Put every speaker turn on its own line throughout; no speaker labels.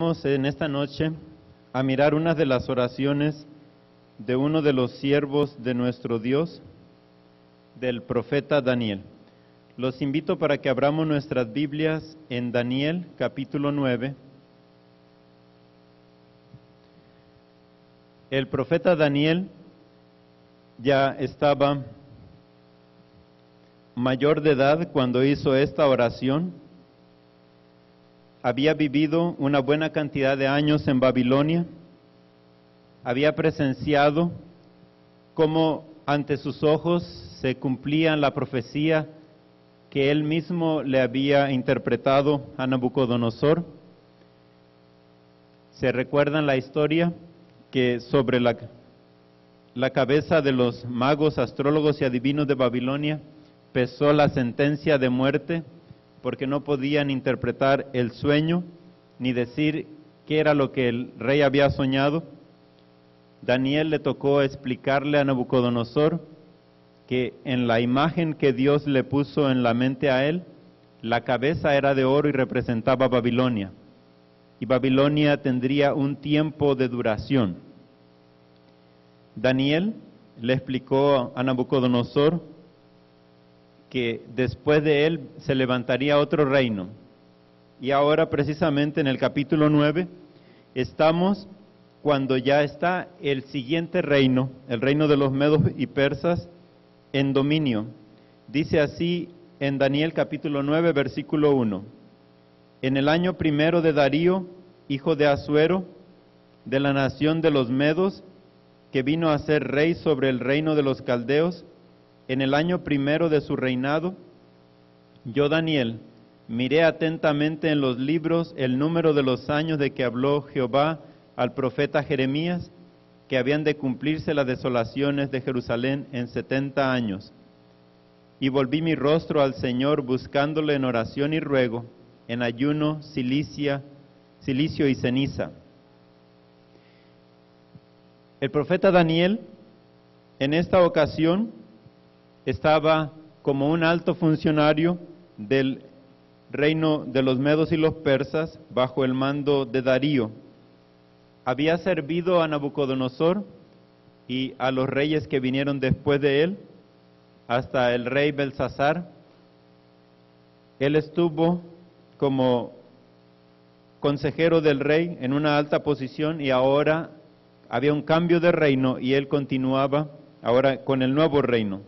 Vamos en esta noche a mirar una de las oraciones de uno de los siervos de nuestro Dios, del profeta Daniel. Los invito para que abramos nuestras Biblias en Daniel capítulo 9. El profeta Daniel ya estaba mayor de edad cuando hizo esta oración. Había vivido una buena cantidad de años en Babilonia, había presenciado cómo ante sus ojos se cumplía la profecía que él mismo le había interpretado a Nabucodonosor. ¿Se recuerdan la historia que sobre la cabeza de los magos, astrólogos y adivinos de Babilonia pesó la sentencia de muerte porque no podían interpretar el sueño ni decir qué era lo que el rey había soñado? Daniel le tocó explicarle a Nabucodonosor que en la imagen que Dios le puso en la mente a él, la cabeza era de oro y representaba Babilonia, y Babilonia tendría un tiempo de duración. Daniel le explicó a Nabucodonosor que después de él se levantaría otro reino. Y ahora precisamente en el capítulo 9 estamos cuando ya está el siguiente reino, el reino de los medos y persas en dominio. Dice así en Daniel capítulo 9 versículo 1: En el año primero de Darío, hijo de Asuero, de la nación de los medos, que vino a ser rey sobre el reino de los caldeos, en el año primero de su reinado, yo, Daniel, miré atentamente en los libros el número de los años de que habló Jehová al profeta Jeremías, que habían de cumplirse las desolaciones de Jerusalén en 70 años. Y volví mi rostro al Señor, buscándole en oración y ruego, en ayuno, silicio y ceniza. El profeta Daniel, en esta ocasión, estaba como un alto funcionario del reino de los medos y los persas bajo el mando de Darío. Había servido a Nabucodonosor y a los reyes que vinieron después de él, hasta el rey Belsasar. Él estuvo como consejero del rey en una alta posición y ahora había un cambio de reino y él continuaba ahora con el nuevo reino.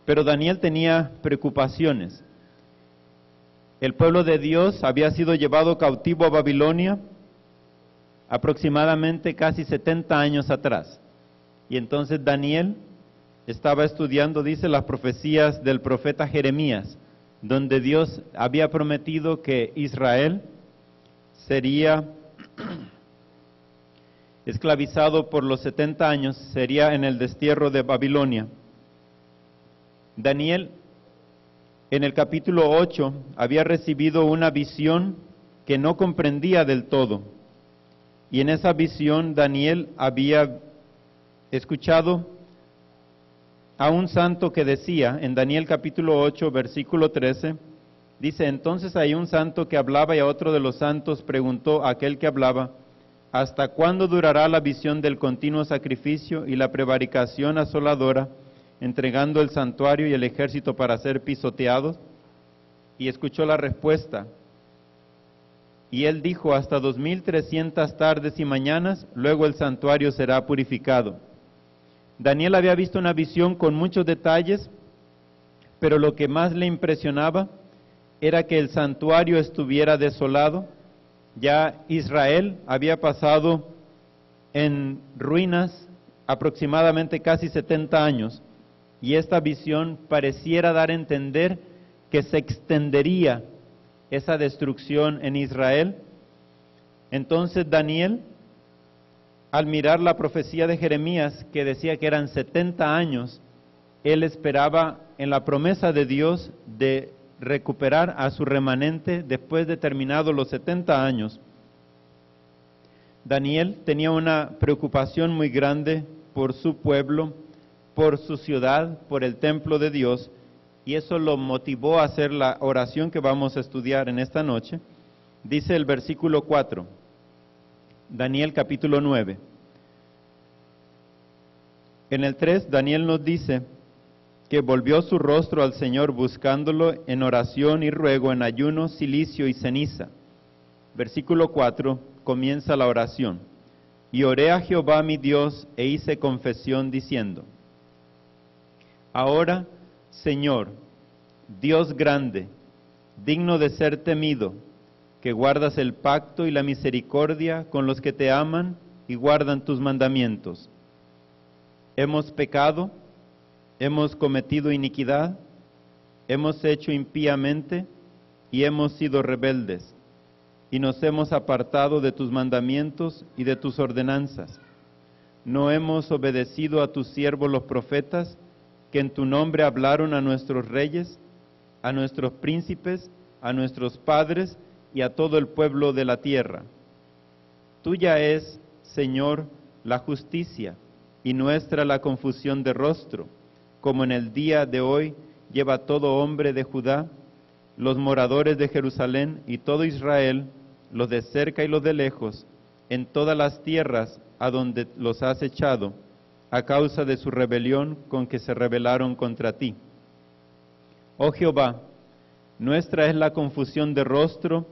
Pero Daniel tenía preocupaciones. El pueblo de Dios había sido llevado cautivo a Babilonia aproximadamente casi 70 años atrás. Y entonces Daniel estaba estudiando, dice, las profecías del profeta Jeremías, donde Dios había prometido que Israel sería esclavizado por los 70 años, sería en el destierro de Babilonia. Daniel, en el capítulo 8, había recibido una visión que no comprendía del todo. Y en esa visión Daniel había escuchado a un santo que decía, en Daniel capítulo 8, versículo 13, dice: entonces hay un santo que hablaba y a otro de los santos preguntó a aquel que hablaba: ¿hasta cuándo durará la visión del continuo sacrificio y la prevaricación asoladora, entregando el santuario y el ejército para ser pisoteados? Y escuchó la respuesta. Y él dijo: hasta 2300 tardes y mañanas, luego el santuario será purificado. Daniel había visto una visión con muchos detalles, pero lo que más le impresionaba era que el santuario estuviera desolado. Ya Israel había pasado en ruinas aproximadamente casi 70 años. Y esta visión pareciera dar a entender que se extendería esa destrucción en Israel. Entonces Daniel, al mirar la profecía de Jeremías, que decía que eran 70 años, él esperaba en la promesa de Dios de recuperar a su remanente después de terminados los 70 años. Daniel tenía una preocupación muy grande por su pueblo, por su ciudad, por el templo de Dios, y eso lo motivó a hacer la oración que vamos a estudiar en esta noche, Dice el versículo 4, Daniel capítulo 9. En el 3, Daniel nos dice que volvió su rostro al Señor buscándolo en oración y ruego, en ayuno, cilicio y ceniza. Versículo 4, comienza la oración. Y oré a Jehová mi Dios e hice confesión diciendo: Ahora, Señor, Dios grande, digno de ser temido, que guardas el pacto y la misericordia con los que te aman y guardan tus mandamientos. Hemos pecado, hemos cometido iniquidad, hemos hecho impíamente y hemos sido rebeldes, y nos hemos apartado de tus mandamientos y de tus ordenanzas. No hemos obedecido a tus siervos los profetas, que en tu nombre hablaron a nuestros reyes, a nuestros príncipes, a nuestros padres y a todo el pueblo de la tierra. Tuya es, Señor, la justicia, y nuestra la confusión de rostro, como en el día de hoy lleva todo hombre de Judá, los moradores de Jerusalén y todo Israel, los de cerca y los de lejos, en todas las tierras a donde los has echado, a causa de su rebelión con que se rebelaron contra ti. Oh Jehová, nuestra es la confusión de rostro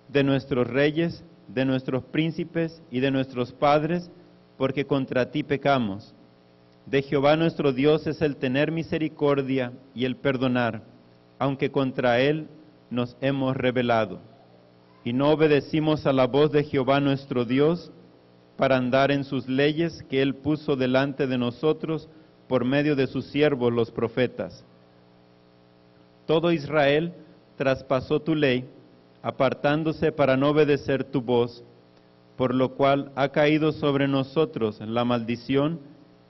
de nuestros reyes, de nuestros príncipes y de nuestros padres, porque contra ti pecamos. De Jehová nuestro Dios es el tener misericordia y el perdonar, aunque contra él nos hemos rebelado. Y no obedecimos a la voz de Jehová nuestro Dios para andar en sus leyes que él puso delante de nosotros por medio de sus siervos los profetas. Todo Israel traspasó tu ley, apartándose para no obedecer tu voz, por lo cual ha caído sobre nosotros la maldición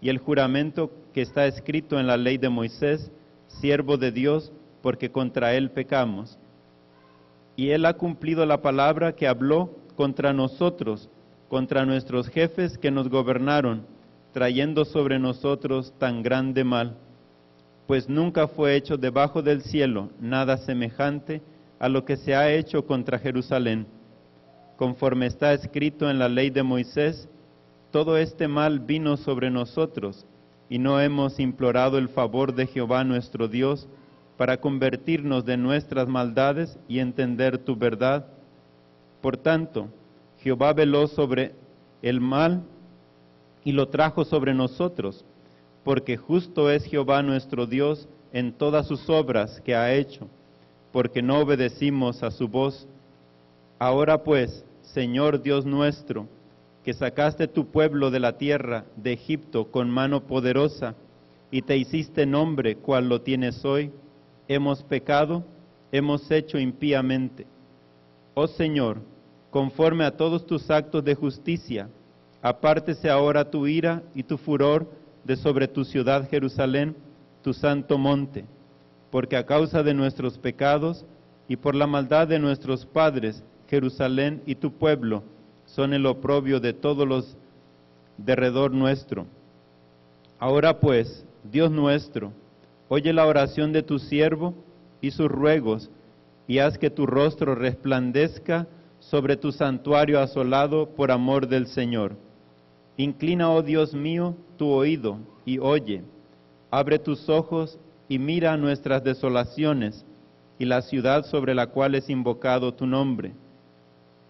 y el juramento que está escrito en la ley de Moisés, siervo de Dios, porque contra él pecamos. Y él ha cumplido la palabra que habló contra nosotros, contra nuestros jefes que nos gobernaron, trayendo sobre nosotros tan grande mal. Pues nunca fue hecho debajo del cielo nada semejante a lo que se ha hecho contra Jerusalén. Conforme está escrito en la ley de Moisés, todo este mal vino sobre nosotros, y no hemos implorado el favor de Jehová nuestro Dios, para convertirnos de nuestras maldades y entender tu verdad. Por tanto, Jehová veló sobre el mal y lo trajo sobre nosotros, porque justo es Jehová nuestro Dios en todas sus obras que ha hecho, porque no obedecimos a su voz. Ahora pues, Señor Dios nuestro, que sacaste tu pueblo de la tierra de Egipto con mano poderosa, y te hiciste nombre cual lo tienes hoy, hemos pecado, hemos hecho impíamente. Oh Señor, conforme a todos tus actos de justicia, apártese ahora tu ira y tu furor de sobre tu ciudad Jerusalén, tu santo monte, porque a causa de nuestros pecados y por la maldad de nuestros padres, Jerusalén y tu pueblo son el oprobio de todos los derredor nuestro. Ahora pues, Dios nuestro, oye la oración de tu siervo y sus ruegos, y haz que tu rostro resplandezca sobre tu santuario asolado por amor del Señor. Inclina, oh Dios mío, tu oído y oye. Abre tus ojos y mira nuestras desolaciones y la ciudad sobre la cual es invocado tu nombre.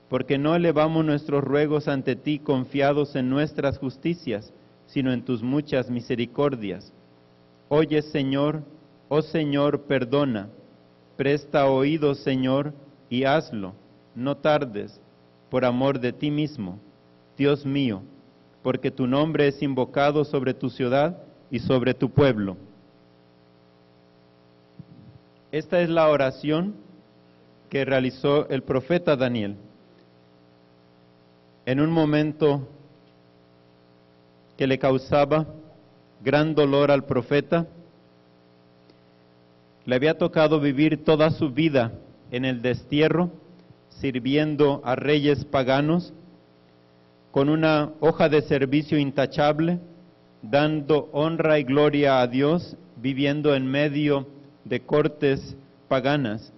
Porque no elevamos nuestros ruegos ante ti confiados en nuestras justicias, sino en tus muchas misericordias. Oye, Señor, oh Señor, perdona. Presta oído, Señor, y hazlo. No tardes, por amor de ti mismo, Dios mío, porque tu nombre es invocado sobre tu ciudad y sobre tu pueblo. Esta es la oración que realizó el profeta Daniel. En un momento que le causaba gran dolor al profeta, le había tocado vivir toda su vida en el destierro, sirviendo a reyes paganos, con una hoja de servicio intachable, dando honra y gloria a Dios, viviendo en medio de cortes paganas,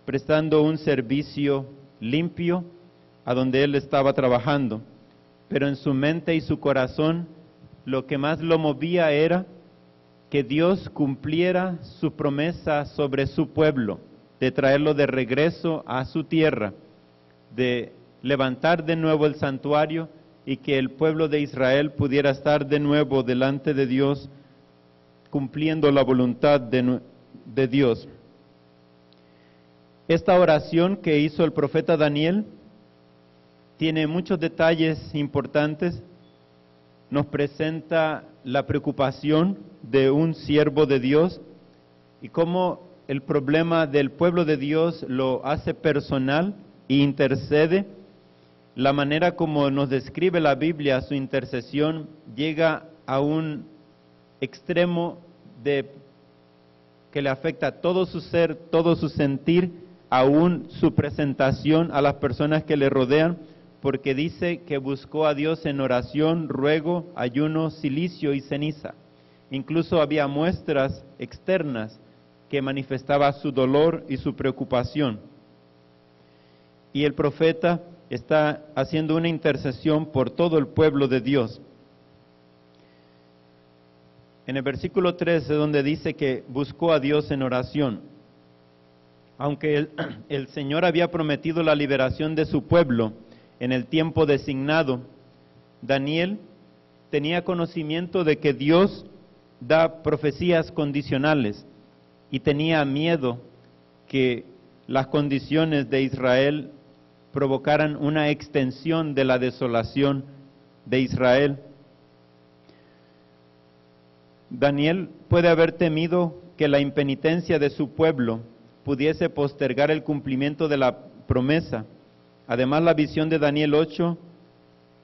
prestando un servicio limpio a donde él estaba trabajando. Pero en su mente y su corazón, lo que más lo movía era que Dios cumpliera su promesa sobre su pueblo, de traerlo de regreso a su tierra, de levantar de nuevo el santuario y que el pueblo de Israel pudiera estar de nuevo delante de Dios, cumpliendo la voluntad de Dios. Esta oración que hizo el profeta Daniel tiene muchos detalles importantes. Nos presenta la preocupación de un siervo de Dios y cómo el problema del pueblo de Dios lo hace personal e intercede. La manera como nos describe la Biblia su intercesión llega a un extremo que le afecta todo su ser, todo su sentir, aún su presentación a las personas que le rodean, porque dice que buscó a Dios en oración, ruego, ayuno, cilicio y ceniza. Incluso había muestras externas que manifestaba su dolor y su preocupación. Y el profeta está haciendo una intercesión por todo el pueblo de Dios. En el versículo 13, donde dice que buscó a Dios en oración, aunque el Señor había prometido la liberación de su pueblo en el tiempo designado, Daniel tenía conocimiento de que Dios da profecías condicionales y tenía miedo que las condiciones de Israel provocaran una extensión de la desolación de Israel. Daniel puede haber temido que la impenitencia de su pueblo pudiese postergar el cumplimiento de la promesa. Además, la visión de Daniel 8,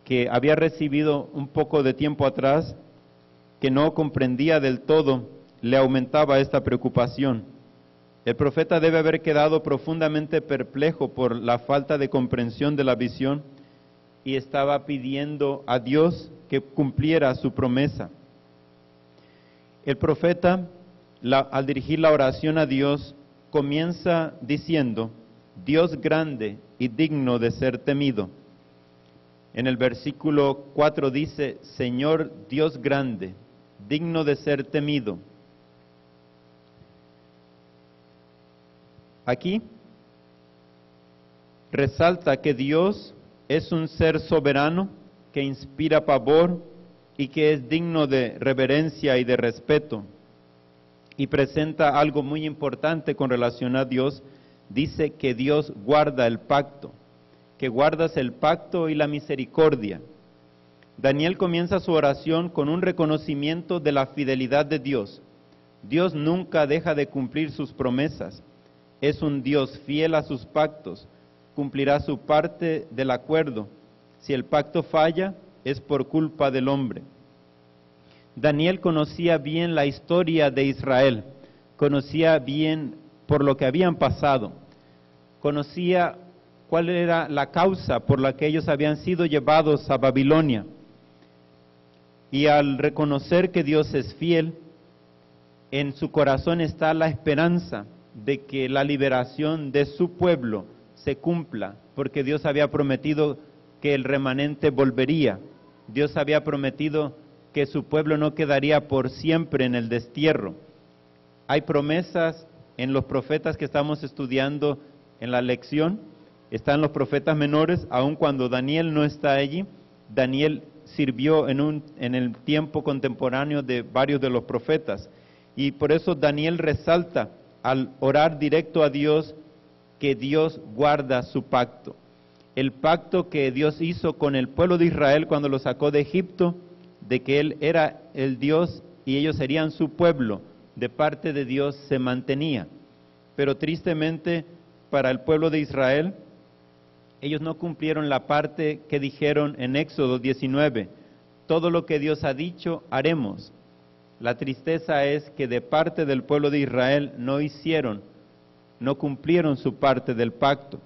que había recibido un poco de tiempo atrás, que no comprendía del todo, le aumentaba esta preocupación. El profeta debe haber quedado profundamente perplejo por la falta de comprensión de la visión y estaba pidiendo a Dios que cumpliera su promesa. El profeta, al dirigir la oración a Dios, comienza diciendo: Dios grande y digno de ser temido. En el versículo 4 dice: Señor Dios grande, digno de ser temido. Aquí resalta que Dios es un ser soberano que inspira pavor y que es digno de reverencia y de respeto. Y presenta algo muy importante con relación a Dios. Dice que Dios guarda el pacto, que guardas el pacto y la misericordia. Daniel comienza su oración con un reconocimiento de la fidelidad de Dios. Dios nunca deja de cumplir sus promesas. Es un Dios fiel a sus pactos, cumplirá su parte del acuerdo. Si el pacto falla, es por culpa del hombre. Daniel conocía bien la historia de Israel, conocía bien por lo que habían pasado, conocía cuál era la causa por la que ellos habían sido llevados a Babilonia. Y al reconocer que Dios es fiel, en su corazón está la esperanza de que la liberación de su pueblo se cumpla, porque Dios había prometido que el remanente volvería. Dios había prometido que su pueblo no quedaría por siempre en el destierro. Hay promesas en los profetas que estamos estudiando en la lección. Están los profetas menores, aun cuando Daniel no está allí. Daniel sirvió en el tiempo contemporáneo de varios de los profetas. Y por eso Daniel resalta al orar directo a Dios que Dios guarda su pacto. El pacto que Dios hizo con el pueblo de Israel cuando lo sacó de Egipto, de que Él era el Dios y ellos serían su pueblo, de parte de Dios se mantenía. Pero tristemente para el pueblo de Israel, ellos no cumplieron la parte que dijeron en Éxodo 19, todo lo que Dios ha dicho, haremos. La tristeza es que de parte del pueblo de Israel no cumplieron su parte del pacto.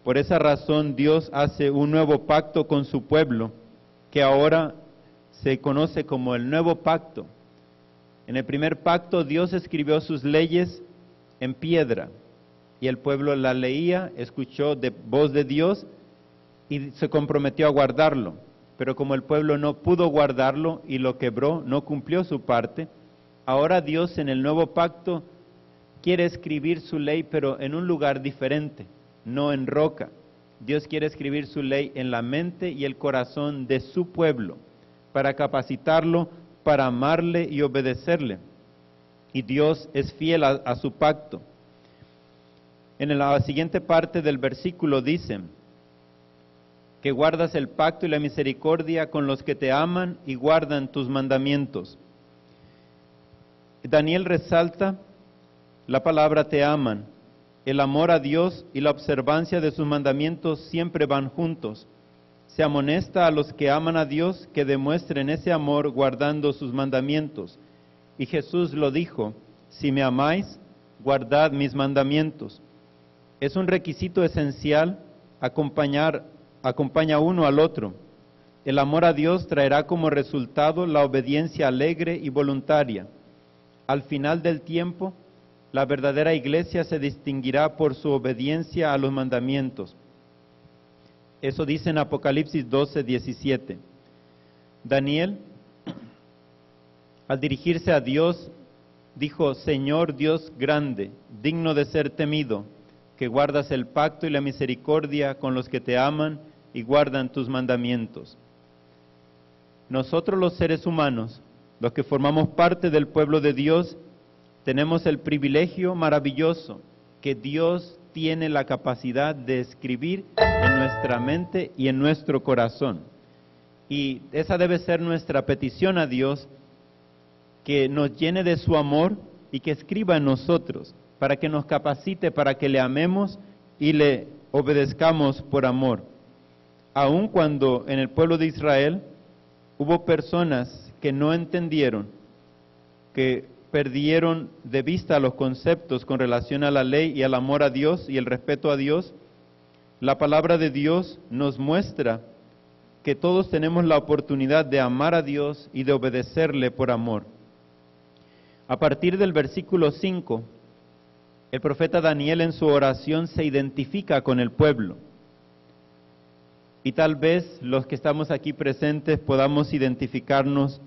Por esa razón Dios hace un nuevo pacto con su pueblo, que ahora se conoce como el nuevo pacto. En el primer pacto Dios escribió sus leyes en piedra, y el pueblo la leía, escuchó de voz de Dios y se comprometió a guardarlo. Pero como el pueblo no pudo guardarlo y lo quebró, no cumplió su parte, ahora Dios en el nuevo pacto quiere escribir su ley, pero en un lugar diferente, no en roca. Dios quiere escribir su ley en la mente y el corazón de su pueblo, para capacitarlo, para amarle y obedecerle. Y Dios es fiel a su pacto. En la siguiente parte del versículo dice que guardas el pacto y la misericordia con los que te aman y guardan tus mandamientos. Daniel resalta la palabra te aman. El amor a Dios y la observancia de sus mandamientos siempre van juntos. Se amonesta a los que aman a Dios que demuestren ese amor guardando sus mandamientos. Y Jesús lo dijo, si me amáis, guardad mis mandamientos. Es un requisito esencial acompaña uno al otro. El amor a Dios traerá como resultado la obediencia alegre y voluntaria. Al final del tiempo, la verdadera iglesia se distinguirá por su obediencia a los mandamientos. Eso dice en Apocalipsis 12:17. Daniel, al dirigirse a Dios, dijo, Señor Dios grande, digno de ser temido, que guardas el pacto y la misericordia con los que te aman y guardan tus mandamientos. Nosotros los seres humanos, los que formamos parte del pueblo de Dios, tenemos el privilegio maravilloso que Dios tiene la capacidad de escribir en nuestra mente y en nuestro corazón. Y esa debe ser nuestra petición a Dios, que nos llene de su amor y que escriba en nosotros, para que nos capacite, para que le amemos y le obedezcamos por amor. Aun cuando en el pueblo de Israel hubo personas que no entendieron, que perdieron de vista los conceptos con relación a la ley y al amor a Dios y el respeto a Dios, la palabra de Dios nos muestra que todos tenemos la oportunidad de amar a Dios y de obedecerle por amor. A partir del versículo 5, el profeta Daniel en su oración se identifica con el pueblo. Y tal vez los que estamos aquí presentes podamos identificarnos,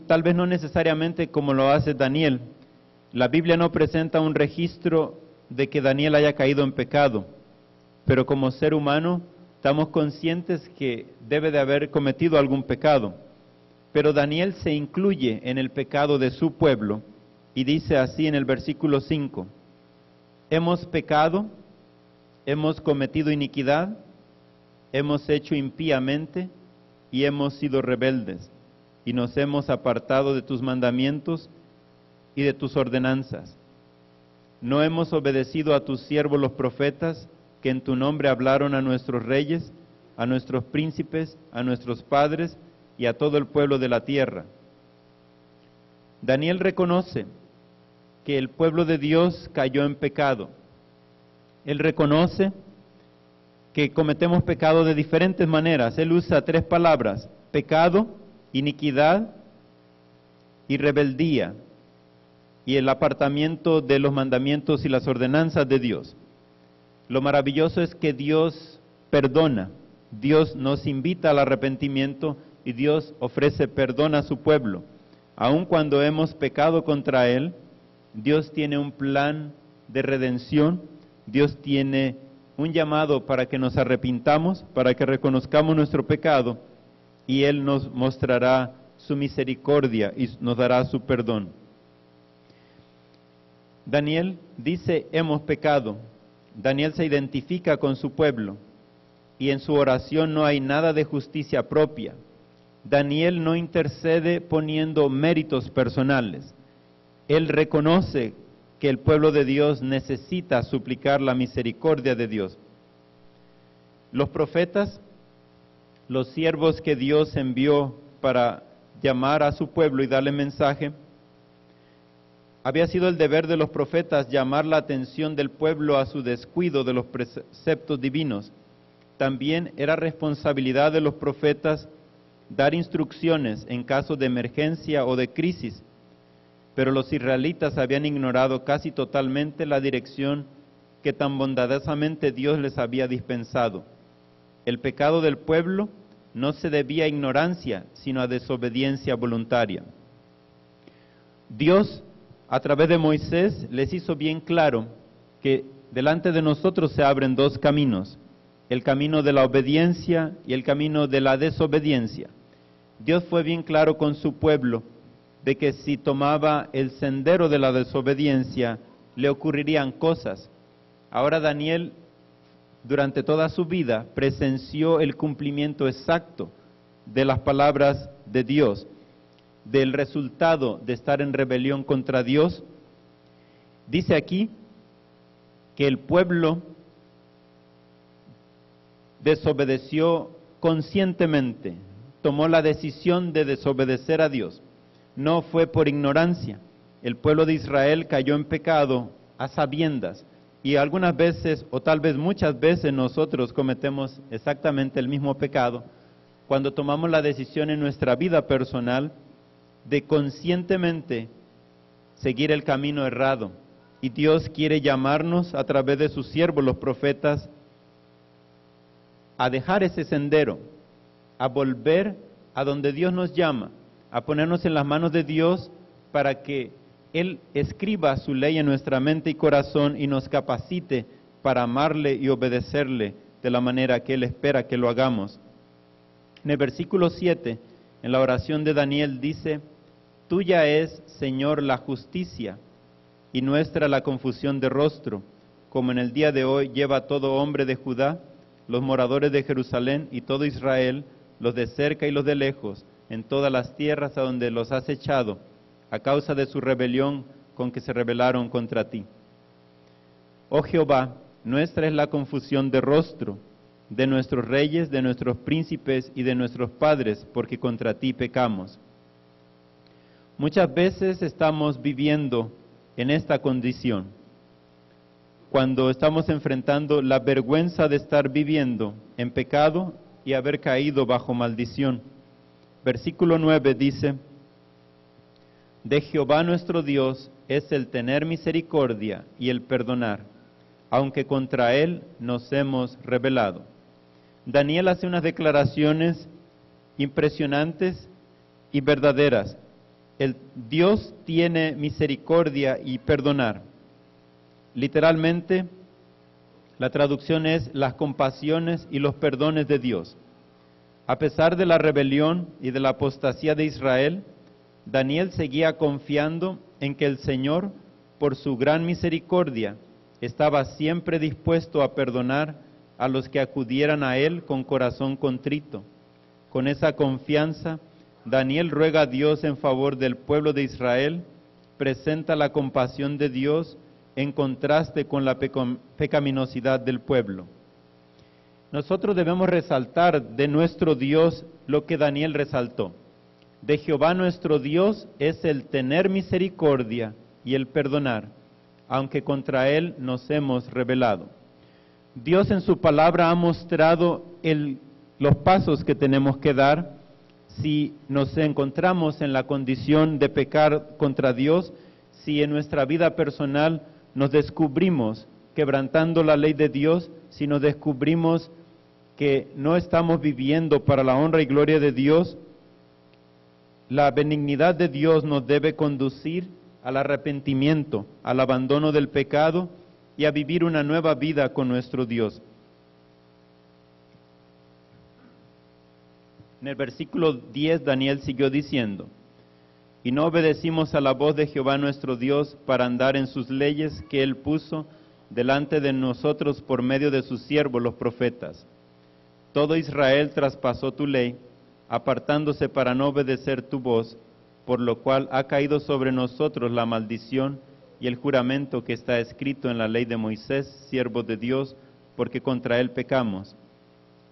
tal vez no necesariamente como lo hace Daniel. La Biblia no presenta un registro de que Daniel haya caído en pecado, pero como ser humano estamos conscientes que debe de haber cometido algún pecado. Pero Daniel se incluye en el pecado de su pueblo y dice así en el versículo 5, hemos pecado, hemos cometido iniquidad, hemos hecho impíamente y hemos sido rebeldes, y nos hemos apartado de tus mandamientos y de tus ordenanzas. No hemos obedecido a tus siervos los profetas, que en tu nombre hablaron a nuestros reyes, a nuestros príncipes, a nuestros padres y a todo el pueblo de la tierra. Daniel reconoce que el pueblo de Dios cayó en pecado. Él reconoce que cometemos pecado de diferentes maneras. Él usa 3 palabras: pecado, iniquidad y rebeldía, y el apartamiento de los mandamientos y las ordenanzas de Dios. Lo maravilloso es que Dios perdona, Dios nos invita al arrepentimiento y Dios ofrece perdón a su pueblo. Aun cuando hemos pecado contra Él, Dios tiene un plan de redención, Dios tiene un llamado para que nos arrepintamos, para que reconozcamos nuestro pecado, y Él nos mostrará su misericordia y nos dará su perdón. Daniel dice, hemos pecado. Daniel se identifica con su pueblo, y en su oración no hay nada de justicia propia. Daniel no intercede poniendo méritos personales. Él reconoce que el pueblo de Dios necesita suplicar la misericordia de Dios. Los profetas, los siervos que Dios envió para llamar a su pueblo y darle mensaje, había sido el deber de los profetas llamar la atención del pueblo a su descuido de los preceptos divinos. También era responsabilidad de los profetas dar instrucciones en caso de emergencia o de crisis. pero los israelitas habían ignorado casi totalmente la dirección que tan bondadosamente Dios les había dispensado. El pecado del pueblo no se debía a ignorancia, sino a desobediencia voluntaria. Dios, a través de Moisés, les hizo bien claro que delante de nosotros se abren dos caminos, el camino de la obediencia y el camino de la desobediencia. Dios fue bien claro con su pueblo de que si tomaba el sendero de la desobediencia, le ocurrirían cosas. Ahora Daniel, durante toda su vida, presenció el cumplimiento exacto de las palabras de Dios, del resultado de estar en rebelión contra Dios. Dice aquí que el pueblo desobedeció conscientemente, tomó la decisión de desobedecer a Dios. No fue por ignorancia. El pueblo de Israel cayó en pecado a sabiendas, y algunas veces, o tal vez muchas veces, nosotros cometemos exactamente el mismo pecado cuando tomamos la decisión en nuestra vida personal de conscientemente seguir el camino errado. Y Dios quiere llamarnos a través de sus siervos, los profetas, a dejar ese sendero, a volver a donde Dios nos llama, a ponernos en las manos de Dios para que Él escriba su ley en nuestra mente y corazón y nos capacite para amarle y obedecerle de la manera que Él espera que lo hagamos. En el versículo 7, en la oración de Daniel dice: Tuya es, Señor, la justicia, y nuestra la confusión de rostro, como en el día de hoy lleva todo hombre de Judá, los moradores de Jerusalén y todo Israel, los de cerca y los de lejos, en todas las tierras a donde los has echado, a causa de su rebelión con que se rebelaron contra ti. Oh Jehová, nuestra es la confusión de rostro, de nuestros reyes, de nuestros príncipes y de nuestros padres, porque contra ti pecamos. Muchas veces estamos viviendo en esta condición, cuando estamos enfrentando la vergüenza de estar viviendo en pecado y haber caído bajo maldición. Versículo 9 dice: De Jehová nuestro Dios es el tener misericordia y el perdonar, aunque contra Él nos hemos rebelado. Daniel hace unas declaraciones impresionantes y verdaderas. El Dios tiene misericordia y perdonar. Literalmente, la traducción es las compasiones y los perdones de Dios. A pesar de la rebelión y de la apostasía de Israel, Daniel seguía confiando en que el Señor, por su gran misericordia, estaba siempre dispuesto a perdonar a los que acudieran a Él con corazón contrito. Con esa confianza, Daniel ruega a Dios en favor del pueblo de Israel, presenta la compasión de Dios en contraste con la pecaminosidad del pueblo. Nosotros debemos resaltar de nuestro Dios lo que Daniel resaltó. De Jehová nuestro Dios es el tener misericordia y el perdonar, aunque contra Él nos hemos rebelado. Dios en su palabra ha mostrado los pasos que tenemos que dar si nos encontramos en la condición de pecar contra Dios, si en nuestra vida personal nos descubrimos quebrantando la ley de Dios, si nos descubrimos que no estamos viviendo para la honra y gloria de Dios. La benignidad de Dios nos debe conducir al arrepentimiento, al abandono del pecado y a vivir una nueva vida con nuestro Dios. En el versículo 10, Daniel siguió diciendo: Y no obedecimos a la voz de Jehová nuestro Dios para andar en sus leyes que Él puso delante de nosotros por medio de sus siervos los profetas. Todo Israel traspasó tu ley, apartándose para no obedecer tu voz, por lo cual ha caído sobre nosotros la maldición y el juramento que está escrito en la ley de Moisés, siervo de Dios, porque contra él pecamos.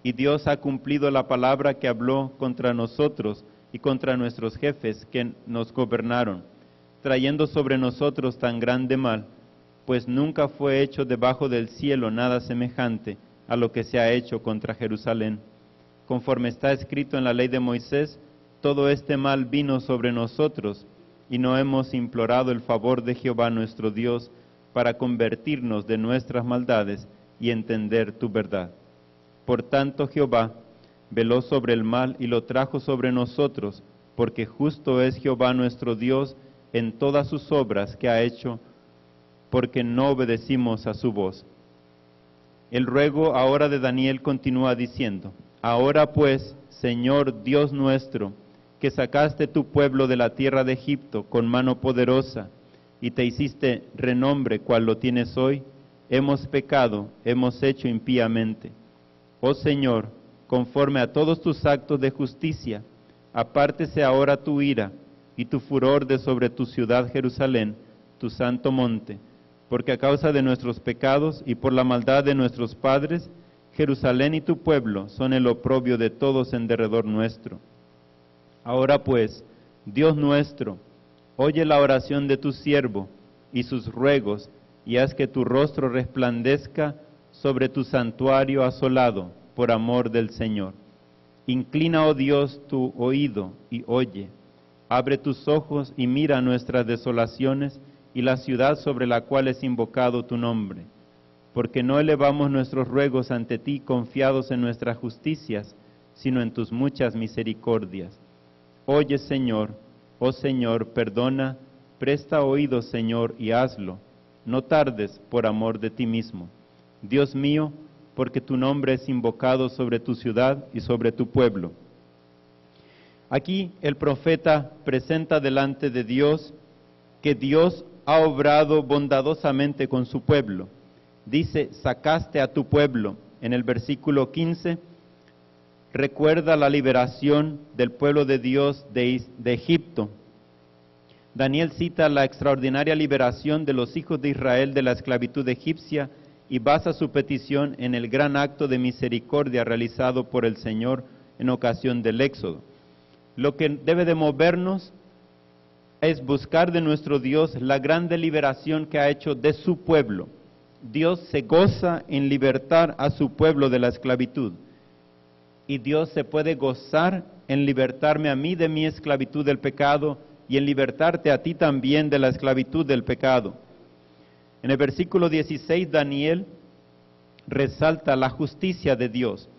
Y Dios ha cumplido la palabra que habló contra nosotros y contra nuestros jefes que nos gobernaron, trayendo sobre nosotros tan grande mal, pues nunca fue hecho debajo del cielo nada semejante a lo que se ha hecho contra Jerusalén. Conforme está escrito en la ley de Moisés, todo este mal vino sobre nosotros, y no hemos implorado el favor de Jehová nuestro Dios para convertirnos de nuestras maldades y entender tu verdad. Por tanto, Jehová veló sobre el mal y lo trajo sobre nosotros, porque justo es Jehová nuestro Dios en todas sus obras que ha hecho, porque no obedecimos a su voz. El ruego ahora de Daniel continúa diciendo: Ahora pues, Señor Dios nuestro, que sacaste tu pueblo de la tierra de Egipto con mano poderosa, y te hiciste renombre cual lo tienes hoy, hemos pecado, hemos hecho impíamente. Oh Señor, conforme a todos tus actos de justicia, apártese ahora tu ira y tu furor de sobre tu ciudad Jerusalén, tu santo monte, porque a causa de nuestros pecados y por la maldad de nuestros padres, Jerusalén y tu pueblo son el oprobio de todos en derredor nuestro. Ahora pues, Dios nuestro, oye la oración de tu siervo y sus ruegos, y haz que tu rostro resplandezca sobre tu santuario asolado, por amor del Señor. Inclina, oh Dios, tu oído y oye. Abre tus ojos y mira nuestras desolaciones y la ciudad sobre la cual es invocado tu nombre. Porque no elevamos nuestros ruegos ante ti confiados en nuestras justicias, sino en tus muchas misericordias. Oye, Señor, oh Señor, perdona, presta oído, Señor, y hazlo. No tardes por amor de ti mismo. Dios mío, porque tu nombre es invocado sobre tu ciudad y sobre tu pueblo. Aquí el profeta presenta delante de Dios que Dios ha obrado bondadosamente con su pueblo. Dice, sacaste a tu pueblo. En el versículo 15, recuerda la liberación del pueblo de Dios de Egipto. Daniel cita la extraordinaria liberación de los hijos de Israel de la esclavitud egipcia y basa su petición en el gran acto de misericordia realizado por el Señor en ocasión del Éxodo. Lo que debe de movernos es buscar de nuestro Dios la grande liberación que ha hecho de su pueblo. Dios se goza en libertar a su pueblo de la esclavitud. Y Dios se puede gozar en libertarme a mí de mi esclavitud del pecado y en libertarte a ti también de la esclavitud del pecado. En el versículo 16, Daniel resalta la justicia de Dios.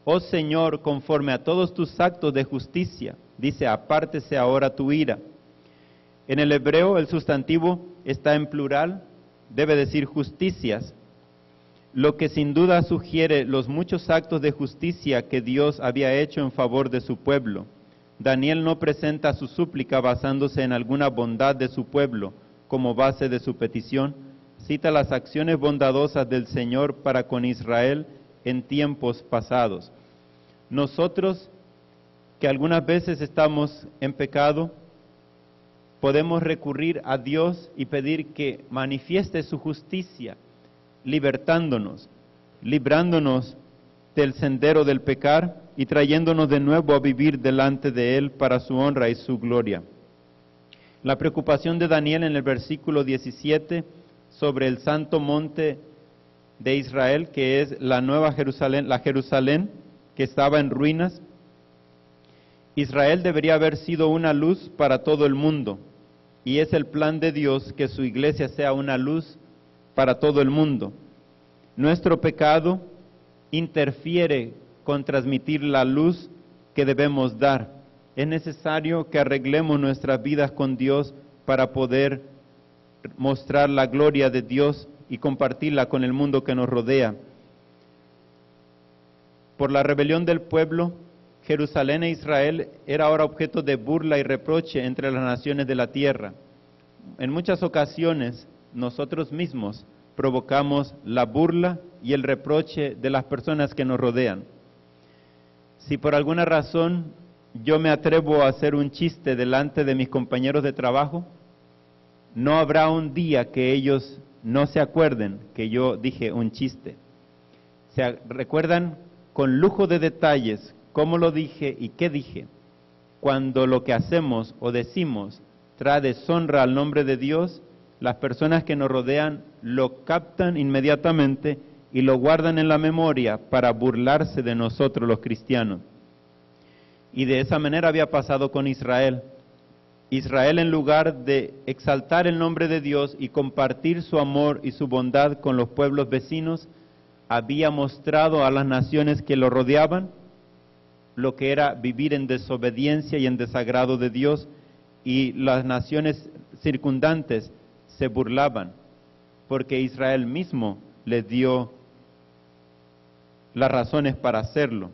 Oh Señor, conforme a todos tus actos de justicia, dice, apártese ahora tu ira. En el hebreo el sustantivo está en plural, debe decir justicias, lo que sin duda sugiere los muchos actos de justicia que Dios había hecho en favor de su pueblo. Daniel no presenta su súplica basándose en alguna bondad de su pueblo como base de su petición, cita las acciones bondadosas del Señor para con Israel en tiempos pasados. Nosotros, que algunas veces estamos en pecado, podemos recurrir a Dios y pedir que manifieste su justicia, libertándonos, librándonos del sendero del pecar y trayéndonos de nuevo a vivir delante de Él para su honra y su gloria. La preocupación de Daniel en el versículo 17 sobre el santo monte de Israel, que es la nueva Jerusalén, la Jerusalén que estaba en ruinas. Israel debería haber sido una luz para todo el mundo, y es el plan de Dios que su iglesia sea una luz para todo el mundo. Nuestro pecado interfiere con transmitir la luz que debemos dar. Es necesario que arreglemos nuestras vidas con Dios para poder mostrar la gloria de Dios y compartirla con el mundo que nos rodea. Por la rebelión del pueblo, Jerusalén e Israel era ahora objeto de burla y reproche entre las naciones de la tierra. En muchas ocasiones, nosotros mismos provocamos la burla y el reproche de las personas que nos rodean. Si por alguna razón yo me atrevo a hacer un chiste delante de mis compañeros de trabajo, no habrá un día que ellos no se acuerden que yo dije un chiste. Se recuerdan con lujo de detalles cómo lo dije y qué dije. Cuando lo que hacemos o decimos trae deshonra al nombre de Dios, las personas que nos rodean lo captan inmediatamente y lo guardan en la memoria para burlarse de nosotros los cristianos. Y de esa manera había pasado con Israel. Israel, en lugar de exaltar el nombre de Dios y compartir su amor y su bondad con los pueblos vecinos, había mostrado a las naciones que lo rodeaban lo que era vivir en desobediencia y en desagrado de Dios, y las naciones circundantes se burlaban, porque Israel mismo les dio las razones para hacerlo.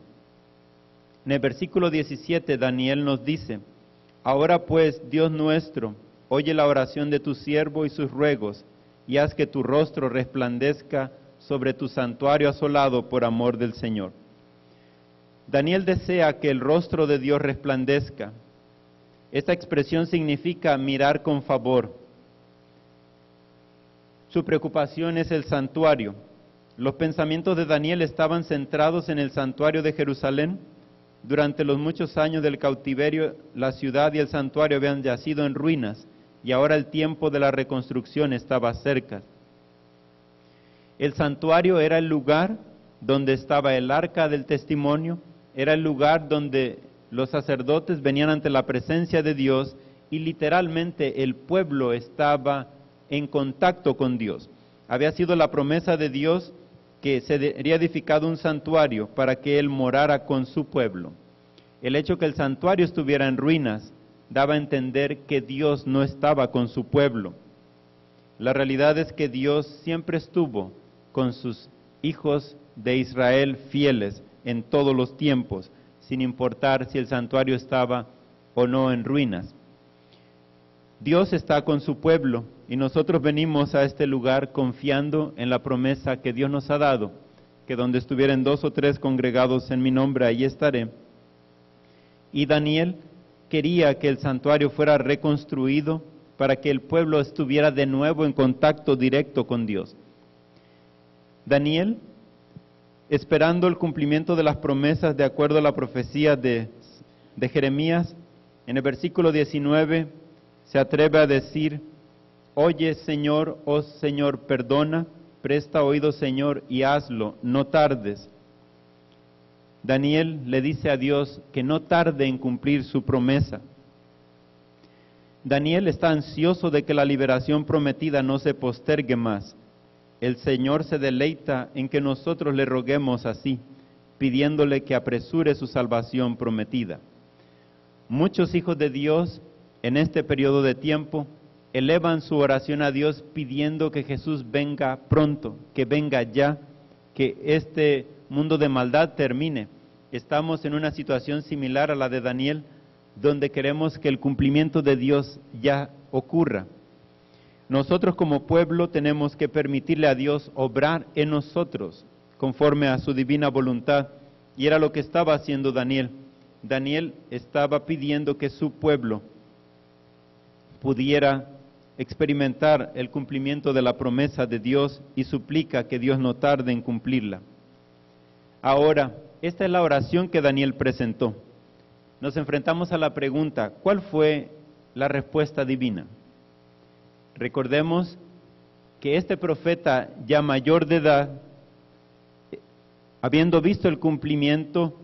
En el versículo 17, Daniel nos dice: ahora pues, Dios nuestro, oye la oración de tu siervo y sus ruegos, y haz que tu rostro resplandezca sobre tu santuario asolado por amor del Señor. Daniel desea que el rostro de Dios resplandezca. Esta expresión significa mirar con favor. Su preocupación es el santuario. Los pensamientos de Daniel estaban centrados en el santuario de Jerusalén. Durante los muchos años del cautiverio, la ciudad y el santuario habían yacido en ruinas, y ahora el tiempo de la reconstrucción estaba cerca. El santuario era el lugar donde estaba el arca del testimonio, era el lugar donde los sacerdotes venían ante la presencia de Dios, y literalmente el pueblo estaba en contacto con Dios. Había sido la promesa de Dios que se sería edificado un santuario para que Él morara con su pueblo. El hecho que el santuario estuviera en ruinas daba a entender que Dios no estaba con su pueblo. La realidad es que Dios siempre estuvo con sus hijos de Israel fieles en todos los tiempos, sin importar si el santuario estaba o no en ruinas. Dios está con su pueblo, y nosotros venimos a este lugar confiando en la promesa que Dios nos ha dado, que donde estuvieren 2 o 3 congregados en mi nombre, allí estaré. Y Daniel quería que el santuario fuera reconstruido para que el pueblo estuviera de nuevo en contacto directo con Dios. Daniel, esperando el cumplimiento de las promesas de acuerdo a la profecía de Jeremías, en el versículo 19 se atreve a decir: oye, Señor, oh Señor, perdona, presta oído, Señor, y hazlo, no tardes. Daniel le dice a Dios que no tarde en cumplir su promesa. Daniel está ansioso de que la liberación prometida no se postergue más. El Señor se deleita en que nosotros le roguemos así, pidiéndole que apresure su salvación prometida. Muchos hijos de Dios en este periodo de tiempo elevan su oración a Dios pidiendo que Jesús venga pronto, que venga ya, que este mundo de maldad termine. Estamos en una situación similar a la de Daniel, donde queremos que el cumplimiento de Dios ya ocurra. Nosotros como pueblo tenemos que permitirle a Dios obrar en nosotros conforme a su divina voluntad, y era lo que estaba haciendo Daniel. Daniel estaba pidiendo que su pueblo pudiera experimentar el cumplimiento de la promesa de Dios, y suplica que Dios no tarde en cumplirla. Ahora, esta es la oración que Daniel presentó. Nos enfrentamos a la pregunta: ¿cuál fue la respuesta divina? Recordemos que este profeta, ya mayor de edad, habiendo visto el cumplimiento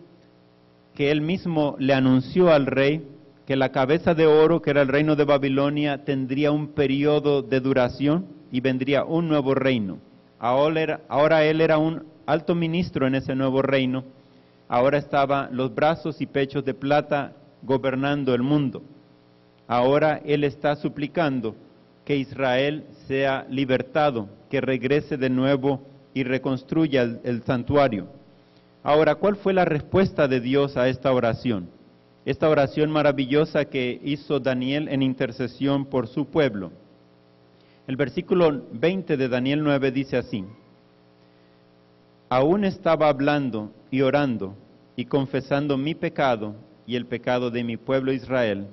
que él mismo le anunció al rey, que la cabeza de oro, que era el reino de Babilonia, tendría un periodo de duración y vendría un nuevo reino. Ahora él era un alto ministro en ese nuevo reino. Ahora estaban los brazos y pechos de plata gobernando el mundo. Ahora él está suplicando que Israel sea libertado, que regrese de nuevo y reconstruya el santuario. Ahora, ¿cuál fue la respuesta de Dios a esta oración? Esta oración maravillosa que hizo Daniel en intercesión por su pueblo. El versículo 20 de Daniel 9 dice así: aún estaba hablando y orando y confesando mi pecado y el pecado de mi pueblo Israel,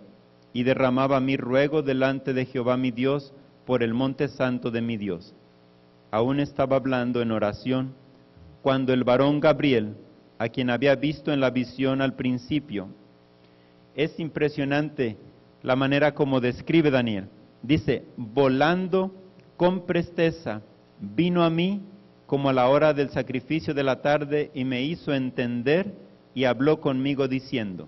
y derramaba mi ruego delante de Jehová mi Dios por el monte santo de mi Dios. Aún estaba hablando en oración, cuando el varón Gabriel, a quien había visto en la visión al principio. Es impresionante la manera como describe Daniel. Dice: volando con presteza, vino a mí como a la hora del sacrificio de la tarde, y me hizo entender, y habló conmigo diciendo: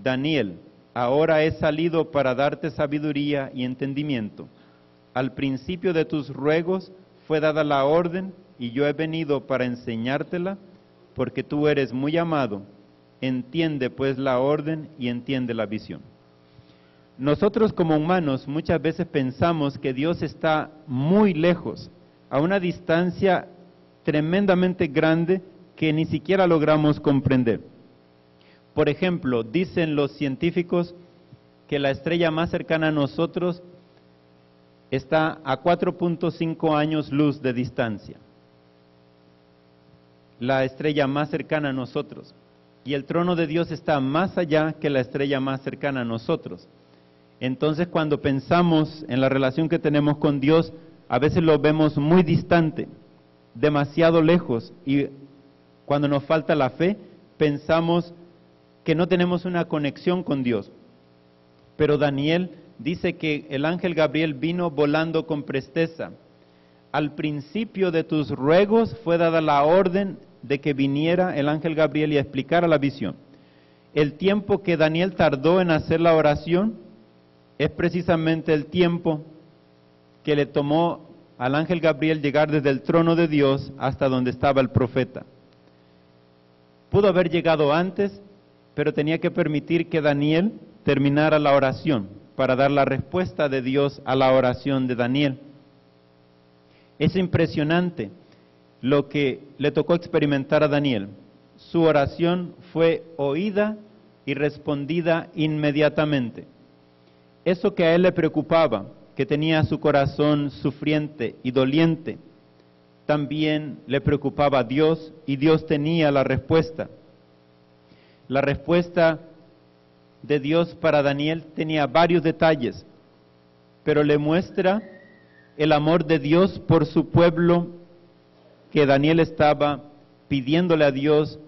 Daniel, ahora he salido para darte sabiduría y entendimiento. Al principio de tus ruegos fue dada la orden, y yo he venido para enseñártela, porque tú eres muy amado. Entiende pues la orden y entiende la visión. Nosotros como humanos muchas veces pensamos que Dios está muy lejos, a una distancia tremendamente grande que ni siquiera logramos comprender. Por ejemplo, dicen los científicos que la estrella más cercana a nosotros está a 4.5 años luz de distancia. La estrella más cercana a nosotros. Y el trono de Dios está más allá que la estrella más cercana a nosotros. Entonces, cuando pensamos en la relación que tenemos con Dios, a veces lo vemos muy distante, demasiado lejos, y cuando nos falta la fe, pensamos que no tenemos una conexión con Dios. Pero Daniel dice que el ángel Gabriel vino volando con presteza. Al principio de tus ruegos fue dada la orden de que viniera el ángel Gabriel y explicara la visión. El tiempo que Daniel tardó en hacer la oración es precisamente el tiempo que le tomó al ángel Gabriel llegar desde el trono de Dios hasta donde estaba el profeta. Pudo haber llegado antes, pero tenía que permitir que Daniel terminara la oración para dar la respuesta de Dios a la oración de Daniel. Es impresionante lo que le tocó experimentar a Daniel. Su oración fue oída y respondida inmediatamente. Eso que a él le preocupaba, que tenía su corazón sufriente y doliente, también le preocupaba a Dios, y Dios tenía la respuesta. La respuesta de Dios para Daniel tenía varios detalles, pero le muestra el amor de Dios por su pueblo, que Daniel estaba pidiéndole a Dios,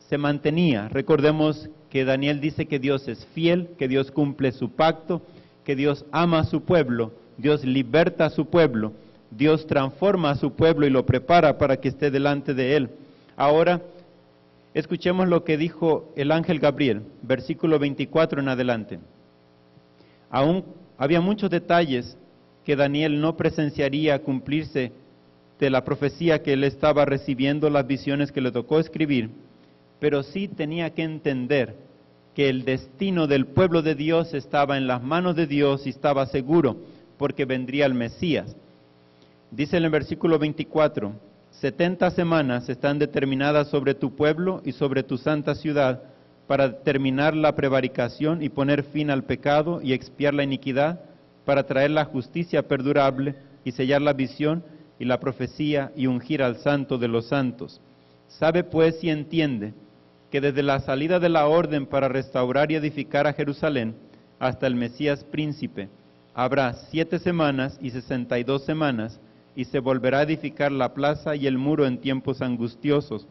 se mantenía. Recordemos que Daniel dice que Dios es fiel, que Dios cumple su pacto, que Dios ama a su pueblo, Dios liberta a su pueblo, Dios transforma a su pueblo y lo prepara para que esté delante de él. Ahora, escuchemos lo que dijo el ángel Gabriel, versículo 24 en adelante. Aún había muchos detalles que Daniel no presenciaría cumplirse de la profecía que él estaba recibiendo, las visiones que le tocó escribir, pero sí tenía que entender que el destino del pueblo de Dios estaba en las manos de Dios y estaba seguro, porque vendría el Mesías. Dice en el versículo 24, 70 semanas están determinadas sobre tu pueblo y sobre tu santa ciudad, para terminar la prevaricación y poner fin al pecado y expiar la iniquidad, para traer la justicia perdurable y sellar la visión y la profecía y ungir al santo de los santos. Sabe pues y entiende que desde la salida de la orden para restaurar y edificar a Jerusalén hasta el Mesías príncipe, habrá 7 semanas y 62 semanas, y se volverá a edificar la plaza y el muro en tiempos angustiosos.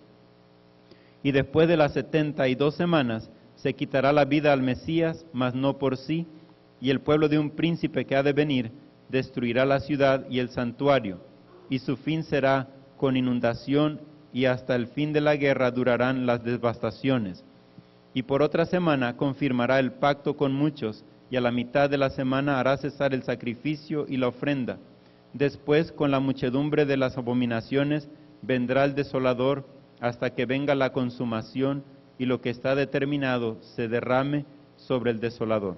Y después de las 72 semanas, se quitará la vida al Mesías, mas no por sí, y el pueblo de un príncipe que ha de venir destruirá la ciudad y el santuario, y su fin será con inundación, y hasta el fin de la guerra durarán las devastaciones. Y por otra semana confirmará el pacto con muchos, y a la mitad de la semana hará cesar el sacrificio y la ofrenda. Después, con la muchedumbre de las abominaciones, vendrá el desolador, hasta que venga la consumación, y lo que está determinado se derrame sobre el desolador.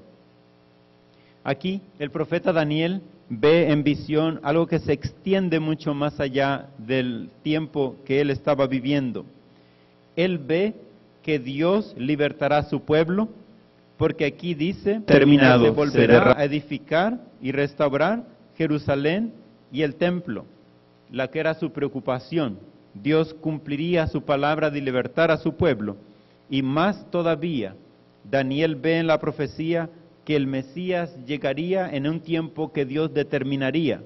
Aquí el profeta Daniel ve en visión algo que se extiende mucho más allá del tiempo que él estaba viviendo. Él ve que Dios libertará a su pueblo, porque aquí dice, terminado, se volverá a edificar y restaurar Jerusalén y el templo, la que era su preocupación. Dios cumpliría su palabra de libertar a su pueblo, y más todavía, Daniel ve en la profecía que el Mesías llegaría en un tiempo que Dios determinaría.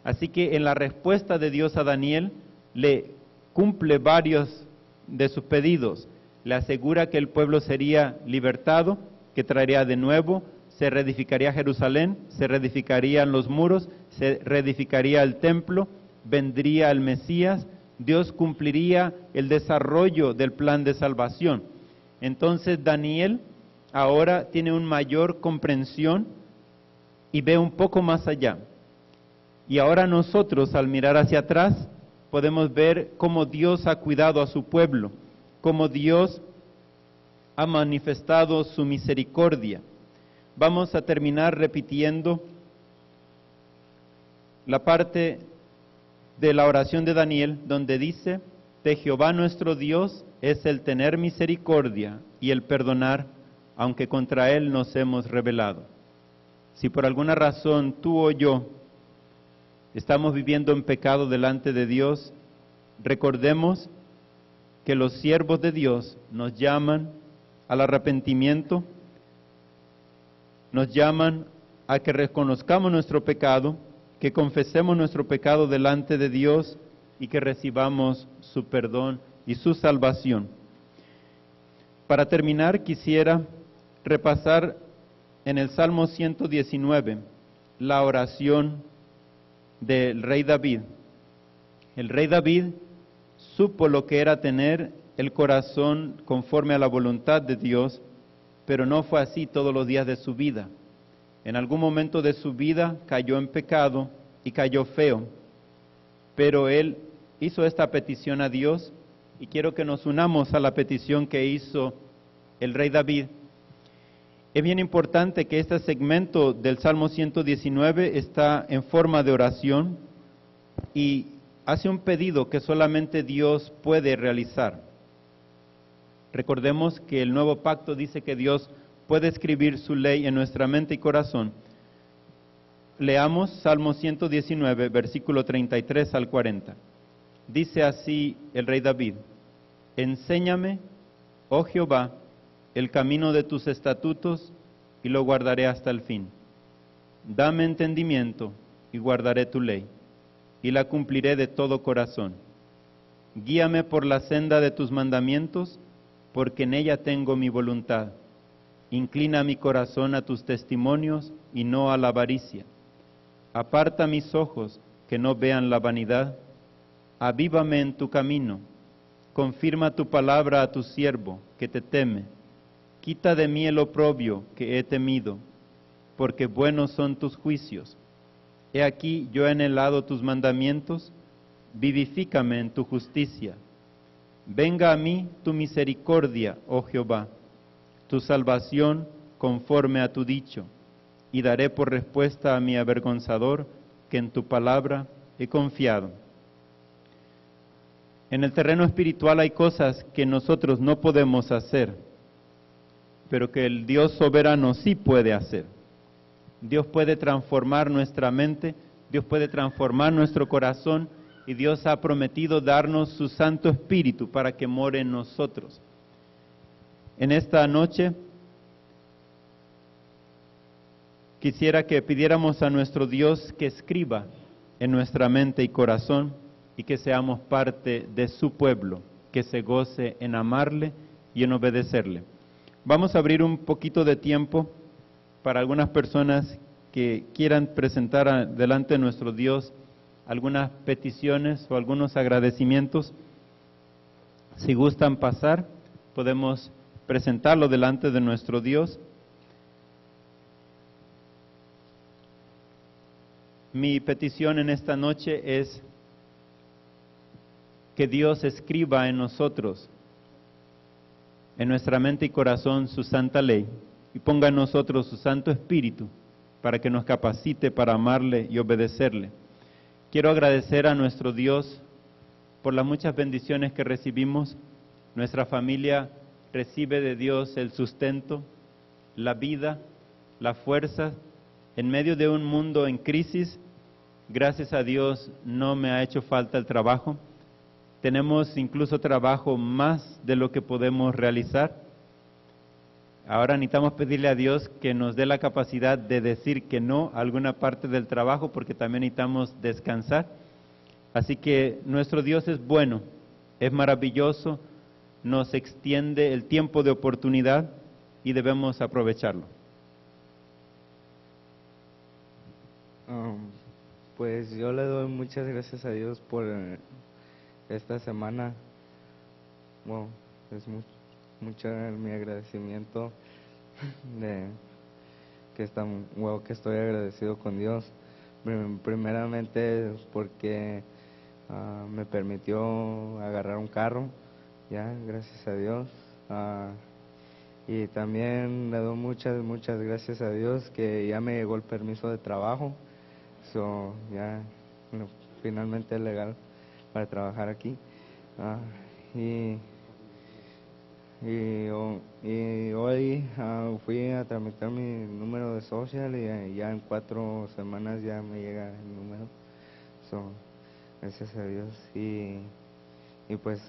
Así que en la respuesta de Dios a Daniel, le cumple varios de sus pedidos. Le asegura que el pueblo sería libertado, que traería de nuevo, se reedificaría Jerusalén, se reedificarían los muros, se reedificaría el templo, vendría el Mesías, Dios cumpliría el desarrollo del plan de salvación. Entonces Daniel ahora tiene una mayor comprensión y ve un poco más allá. Y ahora nosotros, al mirar hacia atrás, podemos ver cómo Dios ha cuidado a su pueblo, cómo Dios ha manifestado su misericordia. Vamos a terminar repitiendo la parte de la oración de Daniel, donde dice: de Jehová nuestro Dios es el tener misericordia y el perdonar, aunque contra Él nos hemos rebelado. Si por alguna razón tú o yo estamos viviendo en pecado delante de Dios, recordemos que los siervos de Dios nos llaman al arrepentimiento, nos llaman a que reconozcamos nuestro pecado, que confesemos nuestro pecado delante de Dios y que recibamos su perdón y su salvación. Para terminar, quisiera repasar en el Salmo 119 la oración del rey David. El rey David supo lo que era tener el corazón conforme a la voluntad de Dios, pero no fue así todos los días de su vida. En algún momento de su vida cayó en pecado y cayó feo, pero él hizo esta petición a Dios y quiero que nos unamos a la petición que hizo el rey David. Es bien importante que este segmento del Salmo 119 está en forma de oración y hace un pedido que solamente Dios puede realizar. Recordemos que el nuevo pacto dice que Dios puede escribir su ley en nuestra mente y corazón. Leamos Salmo 119, versículo 33 al 40. Dice así el rey David: enséñame, oh Jehová, el camino de tus estatutos, y lo guardaré hasta el fin. Dame entendimiento, y guardaré tu ley, y la cumpliré de todo corazón. Guíame por la senda de tus mandamientos, porque en ella tengo mi voluntad. Inclina mi corazón a tus testimonios, y no a la avaricia. Aparta mis ojos, que no vean la vanidad. Avívame en tu camino. Confirma tu palabra a tu siervo, que te teme. Quita de mí el oprobio que he temido, porque buenos son tus juicios. He aquí yo he anhelado tus mandamientos, vivifícame en tu justicia. Venga a mí tu misericordia, oh Jehová, tu salvación conforme a tu dicho, y daré por respuesta a mi avergonzador, que en tu palabra he confiado. En el terreno espiritual hay cosas que nosotros no podemos hacer, pero que el Dios soberano sí puede hacer. Dios puede transformar nuestra mente, Dios puede transformar nuestro corazón, y Dios ha prometido darnos su Santo Espíritu para que more en nosotros. En esta noche quisiera que pidiéramos a nuestro Dios que escriba en nuestra mente y corazón y que seamos parte de su pueblo, que se goce en amarle y en obedecerle. Vamos a abrir un poquito de tiempo para algunas personas que quieran presentar delante de nuestro Dios algunas peticiones o algunos agradecimientos. Si gustan pasar, podemos presentarlo delante de nuestro Dios. Mi petición en esta noche es que Dios escriba en nosotros, en nuestra mente y corazón, su santa ley, y ponga en nosotros su Santo Espíritu para que nos capacite para amarle y obedecerle. Quiero agradecer a nuestro Dios por las muchas bendiciones que recibimos. Nuestra familia recibe de Dios el sustento, la vida, la fuerza. En medio de un mundo en crisis, gracias a Dios no me ha hecho falta el trabajo. Tenemos incluso trabajo más de lo que podemos realizar. Ahora necesitamos pedirle a Dios que nos dé la capacidad de decir que no a alguna parte del trabajo, porque también necesitamos descansar. Así que nuestro Dios es bueno, es maravilloso, nos extiende el tiempo de oportunidad y debemos aprovecharlo.
Pues yo le doy muchas gracias a Dios por esta semana. Bueno, es mucho mi agradecimiento. de que estoy agradecido con Dios. Primeramente porque me permitió agarrar un carro, ya, gracias a Dios. Y también le doy muchas gracias a Dios que ya me llegó el permiso de trabajo. Ya finalmente es legal para trabajar aquí. Y hoy fui a tramitar mi número de social y ya en 4 semanas ya me llega el número. Gracias a Dios. Y pues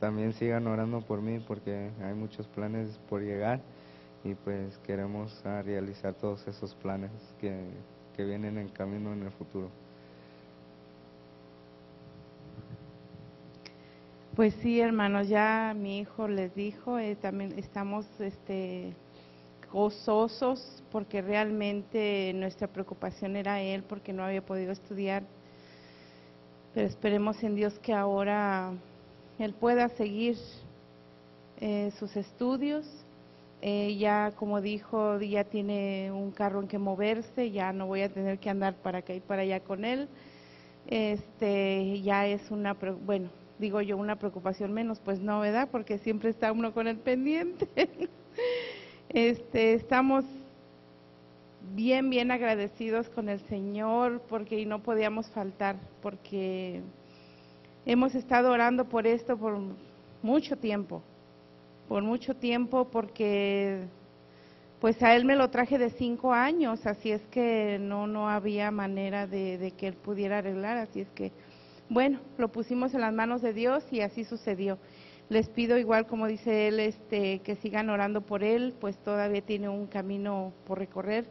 también sigan orando por mí porque hay muchos planes por llegar y pues queremos realizar todos esos planes que vienen en camino en el futuro.
Pues sí, hermanos, ya mi hijo les dijo, también estamos gozosos porque realmente nuestra preocupación era él porque no había podido estudiar, pero esperemos en Dios que ahora él pueda seguir sus estudios. Ya como dijo, ya tiene un carro en que moverse, ya no voy a tener que andar para acá y para allá con él. Ya es bueno, digo yo, una preocupación menos, pues no, ¿verdad? Porque siempre está uno con el pendiente. Estamos bien agradecidos con el Señor porque no podíamos faltar, porque hemos estado orando por esto por mucho tiempo, porque pues a él me lo traje de 5 años, así es que no había manera de que él pudiera arreglar, así es que, bueno, lo pusimos en las manos de Dios y así sucedió. Les pido igual, como dice él, que sigan orando por él, pues todavía tiene un camino por recorrer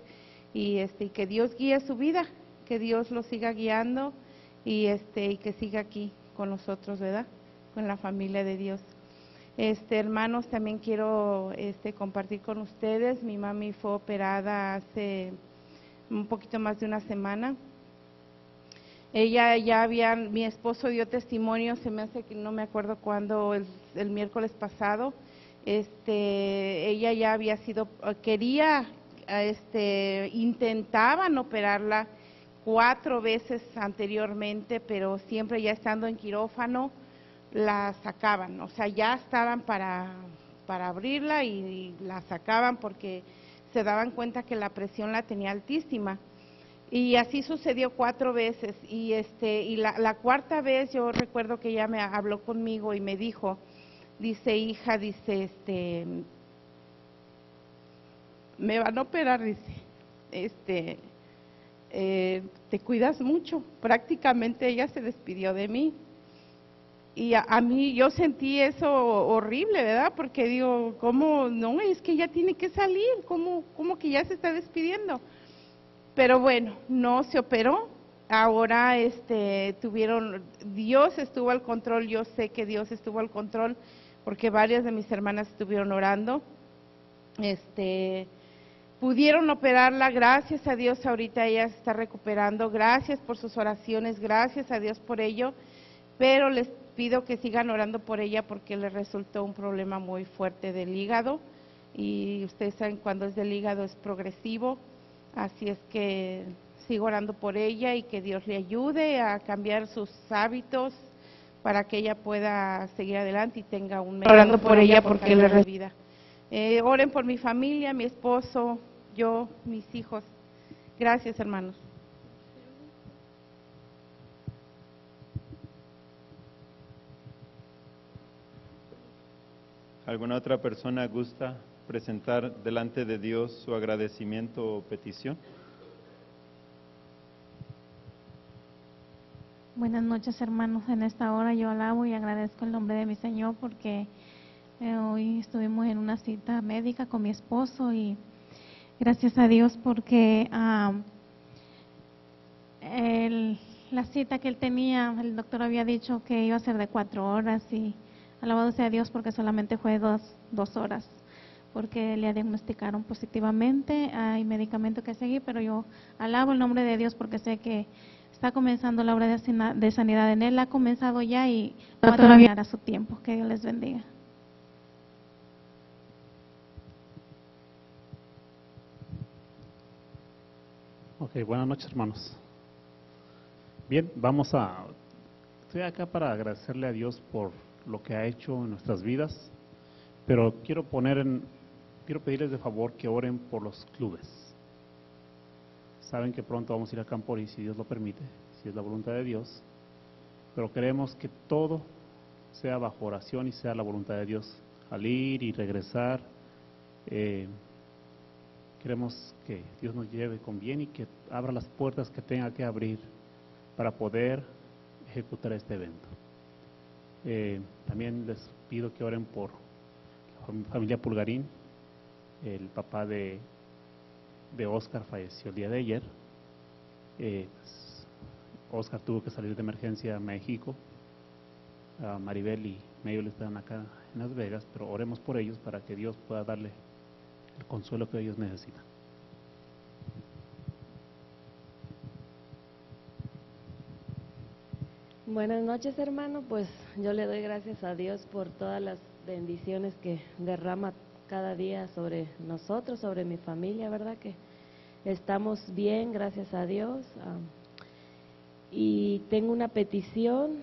y que Dios guíe su vida, que Dios lo siga guiando y que siga aquí con nosotros, ¿verdad? Con la familia de Dios. Hermanos, también quiero compartir con ustedes, mi mami fue operada hace un poquito más de una semana. Mi esposo dio testimonio, se me hace que no me acuerdo cuándo, el miércoles pasado. Ella ya había sido, intentaban operarla 4 veces anteriormente, pero siempre ya estando en quirófano la sacaban, o sea, ya estaban para abrirla y la sacaban porque se daban cuenta que la presión la tenía altísima. Y así sucedió 4 veces y la 4ª vez yo recuerdo que ella me habló conmigo y me dijo, dice, hija, dice, me van a operar, dice, te cuidas mucho. Prácticamente ella se despidió de mí. Y a mí yo sentí eso horrible, ¿verdad? Porque digo, ¿cómo? No, es que ella tiene que salir, ¿cómo que ya se está despidiendo? Pero bueno, no se operó. Ahora Dios estuvo al control, yo sé que Dios estuvo al control porque varias de mis hermanas estuvieron orando. Pudieron operarla, gracias a Dios ahorita ella se está recuperando, gracias por sus oraciones, gracias a Dios por ello, pero les pido que sigan orando por ella porque le resultó un problema muy fuerte del hígado y ustedes saben cuando es del hígado es progresivo, así es que sigo orando por ella y que Dios le ayude a cambiar sus hábitos para que ella pueda seguir adelante y tenga un mejor
orando por ella porque le
vida. Oren por mi familia, mi esposo, yo, mis hijos. Gracias, hermanos.
¿Alguna otra persona gusta presentar delante de Dios su agradecimiento o petición?
Buenas noches, hermanos. En esta hora yo alabo y agradezco el nombre de mi Señor porque hoy estuvimos en una cita médica con mi esposo y gracias a Dios porque la cita que él tenía, el doctor había dicho que iba a ser de 4 horas y alabado sea Dios porque solamente fue 2 horas porque le diagnosticaron positivamente, hay medicamento que seguir, pero yo alabo el nombre de Dios porque sé que está comenzando la obra de sanidad en él, ha comenzado ya y va a terminar a su tiempo. Que Dios les bendiga.
Ok, buenas noches, hermanos. Bien, estoy acá para agradecerle a Dios por lo que ha hecho en nuestras vidas, pero quiero pedirles de favor que oren por los clubes. Saben que pronto vamos a ir a Campori, si Dios lo permite, si es la voluntad de Dios, pero queremos que todo sea bajo oración y sea la voluntad de Dios. Al ir y regresar, queremos que Dios nos lleve con bien y que abra las puertas que tenga que abrir para poder ejecutar este evento. También les pido que oren por la familia Pulgarín. El papá de Oscar falleció el día de ayer. Oscar tuvo que salir de emergencia a México. Maribel y Mabel están acá en Las Vegas, pero oremos por ellos para que Dios pueda darle el consuelo que ellos necesitan.
Buenas noches, hermano. Pues yo le doy gracias a Dios por todas las bendiciones que derrama cada día sobre nosotros, sobre mi familia, ¿verdad? Que estamos bien, gracias a Dios. Y tengo una petición.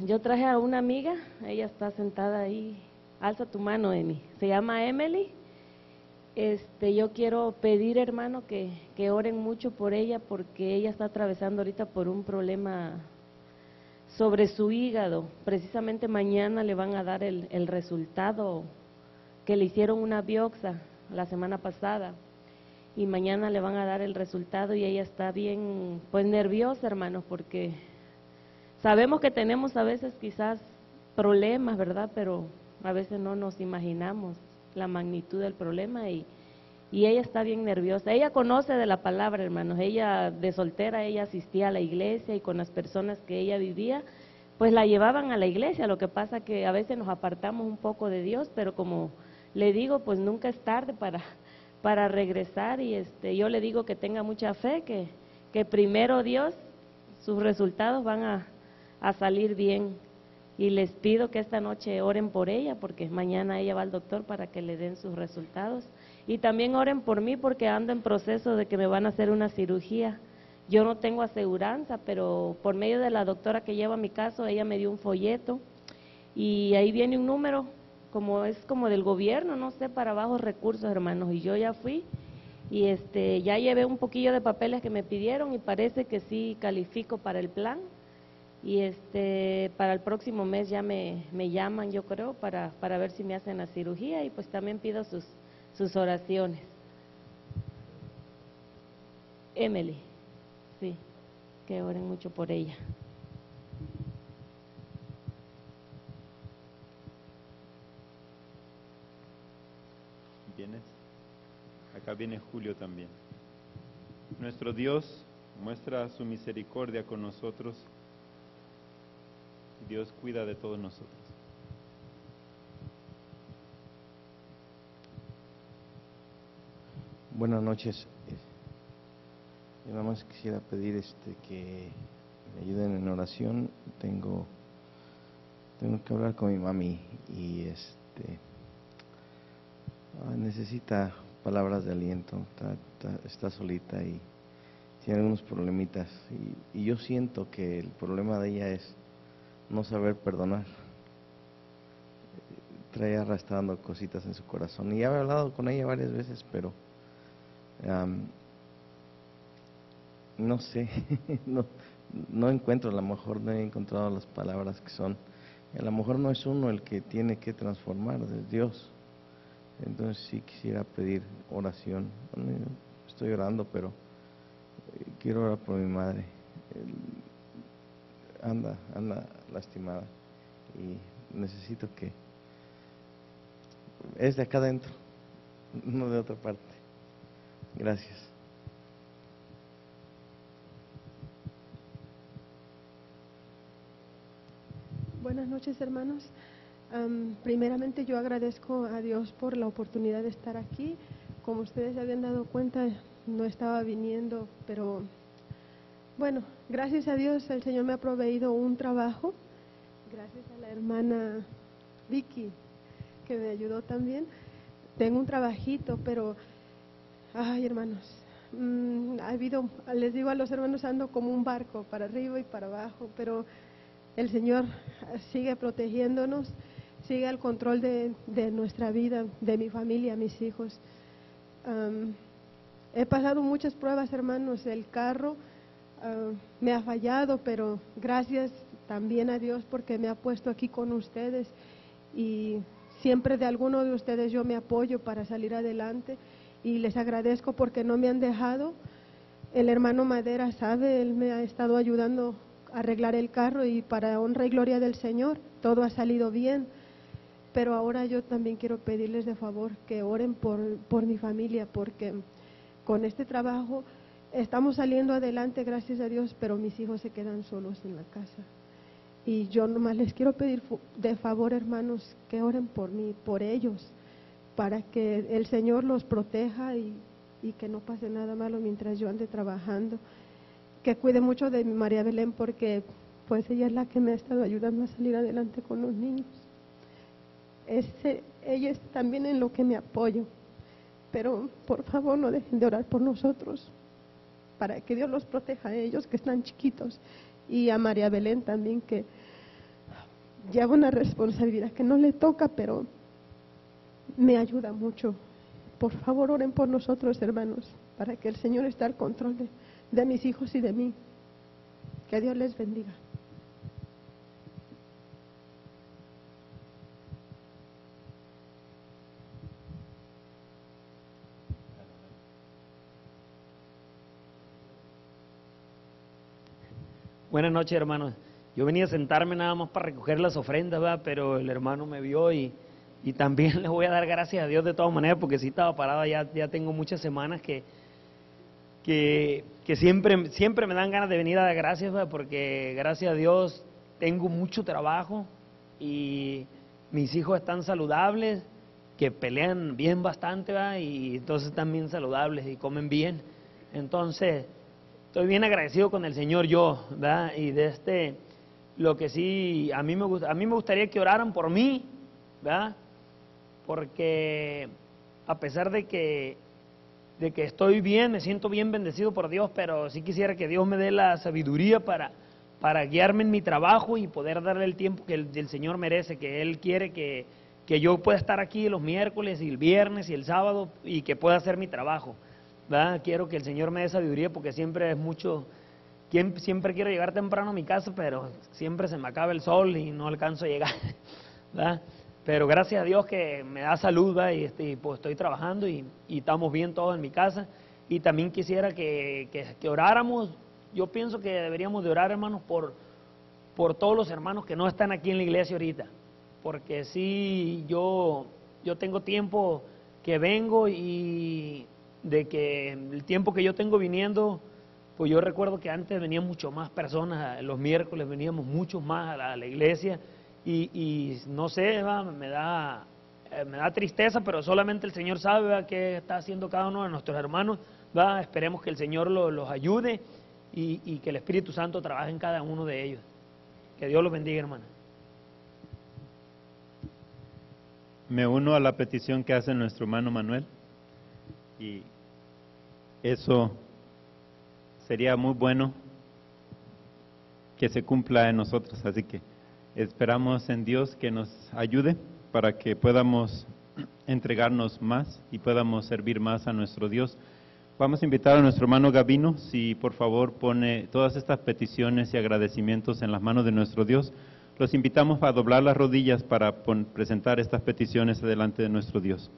Yo traje a una amiga, ella está sentada ahí. Alza tu mano, Emi. Se llama Emily. Yo quiero pedir, hermano, que oren mucho por ella, porque ella está atravesando ahorita por un problema sobre su hígado. Precisamente mañana le van a dar el resultado, que le hicieron una biopsia la semana pasada, y mañana le van a dar el resultado, y ella está bien, pues nerviosa, hermanos, porque sabemos que tenemos a veces quizás problemas, ¿verdad? Pero a veces no nos imaginamos la magnitud del problema, y ella está bien nerviosa. Ella conoce de la palabra, hermanos. Ella de soltera, ella asistía a la iglesia, y con las personas que ella vivía, pues la llevaban a la iglesia. Lo que pasa que a veces nos apartamos un poco de Dios, pero como le digo, pues nunca es tarde para regresar, y yo le digo que tenga mucha fe, que primero Dios, sus resultados van a salir bien. Y les pido que esta noche oren por ella, porque mañana ella va al doctor para que le den sus resultados. Y también oren por mí, porque ando en proceso de que me van a hacer una cirugía. Yo no tengo aseguranza, pero por medio de la doctora que lleva mi caso, ella me dio un folleto, y ahí viene un número, es como del gobierno, no sé, para bajos recursos, hermanos. Y yo ya fui, y ya llevé un poquillo de papeles que me pidieron, y parece que sí califico para el plan. Y para el próximo mes ya me llaman, yo creo, para ver si me hacen la cirugía, y pues también pido sus oraciones. Emily, sí, que oren mucho por ella.
¿Vienes? Acá viene Julio también. Nuestro Dios muestra su misericordia con nosotros. Dios cuida de todos nosotros.
Buenas noches. Yo nada más quisiera pedir que me ayuden en oración. Tengo que hablar con mi mami, y necesita palabras de aliento. Está solita y tiene algunos problemitas, y yo siento que el problema de ella es no saber perdonar. Trae arrastrando cositas en su corazón, y ya he hablado con ella varias veces, pero no sé, no encuentro, a lo mejor no he encontrado las palabras que son. A lo mejor no es uno el que tiene que transformar, es Dios. Entonces sí quisiera pedir oración. Estoy orando, pero quiero orar por mi madre. Anda lastimada, y necesito que es de acá adentro, no de otra parte. Gracias.
Buenas noches, hermanos. Primeramente yo agradezco a Dios por la oportunidad de estar aquí. Como ustedes se habían dado cuenta, no estaba viniendo, pero bueno, gracias a Dios el Señor me ha proveído un trabajo, gracias a la hermana Vicky, que me ayudó también. Tengo un trabajito, pero, ay, hermanos, les digo a los hermanos, ando como un barco, para arriba y para abajo, pero el Señor sigue protegiéndonos, sigue al control de nuestra vida, de mi familia, mis hijos. He pasado muchas pruebas, hermanos. El carro me ha fallado, pero gracias también a Dios porque me ha puesto aquí con ustedes y siempre de alguno de ustedes yo me apoyo para salir adelante y les agradezco porque no me han dejado. El hermano Madera sabe, él me ha estado ayudando a arreglar el carro y para honra y gloria del Señor todo ha salido bien. Pero ahora yo también quiero pedirles de favor que oren por mi familia, porque con este trabajo estamos saliendo adelante, gracias a Dios, pero mis hijos se quedan solos en la casa. Y yo nomás les quiero pedir de favor, hermanos, que oren por mí, por ellos, para que el Señor los proteja y que no pase nada malo mientras yo ande trabajando. Que cuide mucho de mi María Belén, porque pues ella es la que me ha estado ayudando a salir adelante con los niños. Ella es también en lo que me apoyo, pero por favor no dejen de orar por nosotros, para que Dios los proteja a ellos que están chiquitos, y a María Belén también, que lleva una responsabilidad que no le toca, pero me ayuda mucho. Por favor oren por nosotros, hermanos, para que el Señor esté al control de mis hijos y de mí. Que Dios les bendiga.
Buenas noches, hermanos. Yo venía a sentarme nada más para recoger las ofrendas, ¿verdad? Pero el hermano me vio y también le voy a dar gracias a Dios de todas maneras, porque sí estaba parada, ya tengo muchas semanas que siempre me dan ganas de venir a dar gracias, ¿verdad? Porque gracias a Dios tengo mucho trabajo y mis hijos están saludables, que pelean bien bastante, ¿verdad? Y entonces están bien saludables y comen bien. Entonces estoy bien agradecido con el Señor yo, ¿verdad? Y lo que sí, a mí me gustaría que oraran por mí, ¿verdad? Porque a pesar de que estoy bien, me siento bien bendecido por Dios, pero sí quisiera que Dios me dé la sabiduría para guiarme en mi trabajo y poder darle el tiempo que el Señor merece, que Él quiere que yo pueda estar aquí los miércoles y el viernes y el sábado y que pueda hacer mi trabajo, ¿verdad? Quiero que el Señor me dé sabiduría porque siempre siempre quiero llegar temprano a mi casa, pero siempre se me acaba el sol y no alcanzo a llegar, ¿verdad? Pero gracias a Dios que me da salud, ¿verdad? Y pues estoy trabajando y estamos bien todos en mi casa. Y también quisiera que oráramos. Yo pienso que deberíamos de orar, hermanos, por todos los hermanos que no están aquí en la iglesia ahorita, porque sí, yo tengo tiempo que vengo y de que el tiempo que yo tengo viniendo, pues yo recuerdo que antes venían mucho más personas, los miércoles veníamos muchos más a la iglesia y no sé, me da tristeza, pero solamente el Señor sabe, ¿verdad?, qué está haciendo cada uno de nuestros hermanos, ¿verdad? Esperemos que el Señor los ayude y que el Espíritu Santo trabaje en cada uno de ellos. Que Dios los bendiga, hermano.
Me uno a la petición que hace nuestro hermano Manuel y eso sería muy bueno que se cumpla en nosotros, así que esperamos en Dios que nos ayude para que podamos entregarnos más y podamos servir más a nuestro Dios. Vamos a invitar a nuestro hermano Gavino, si por favor pone todas estas peticiones y agradecimientos en las manos de nuestro Dios. Los invitamos a doblar las rodillas para presentar estas peticiones delante de nuestro Dios.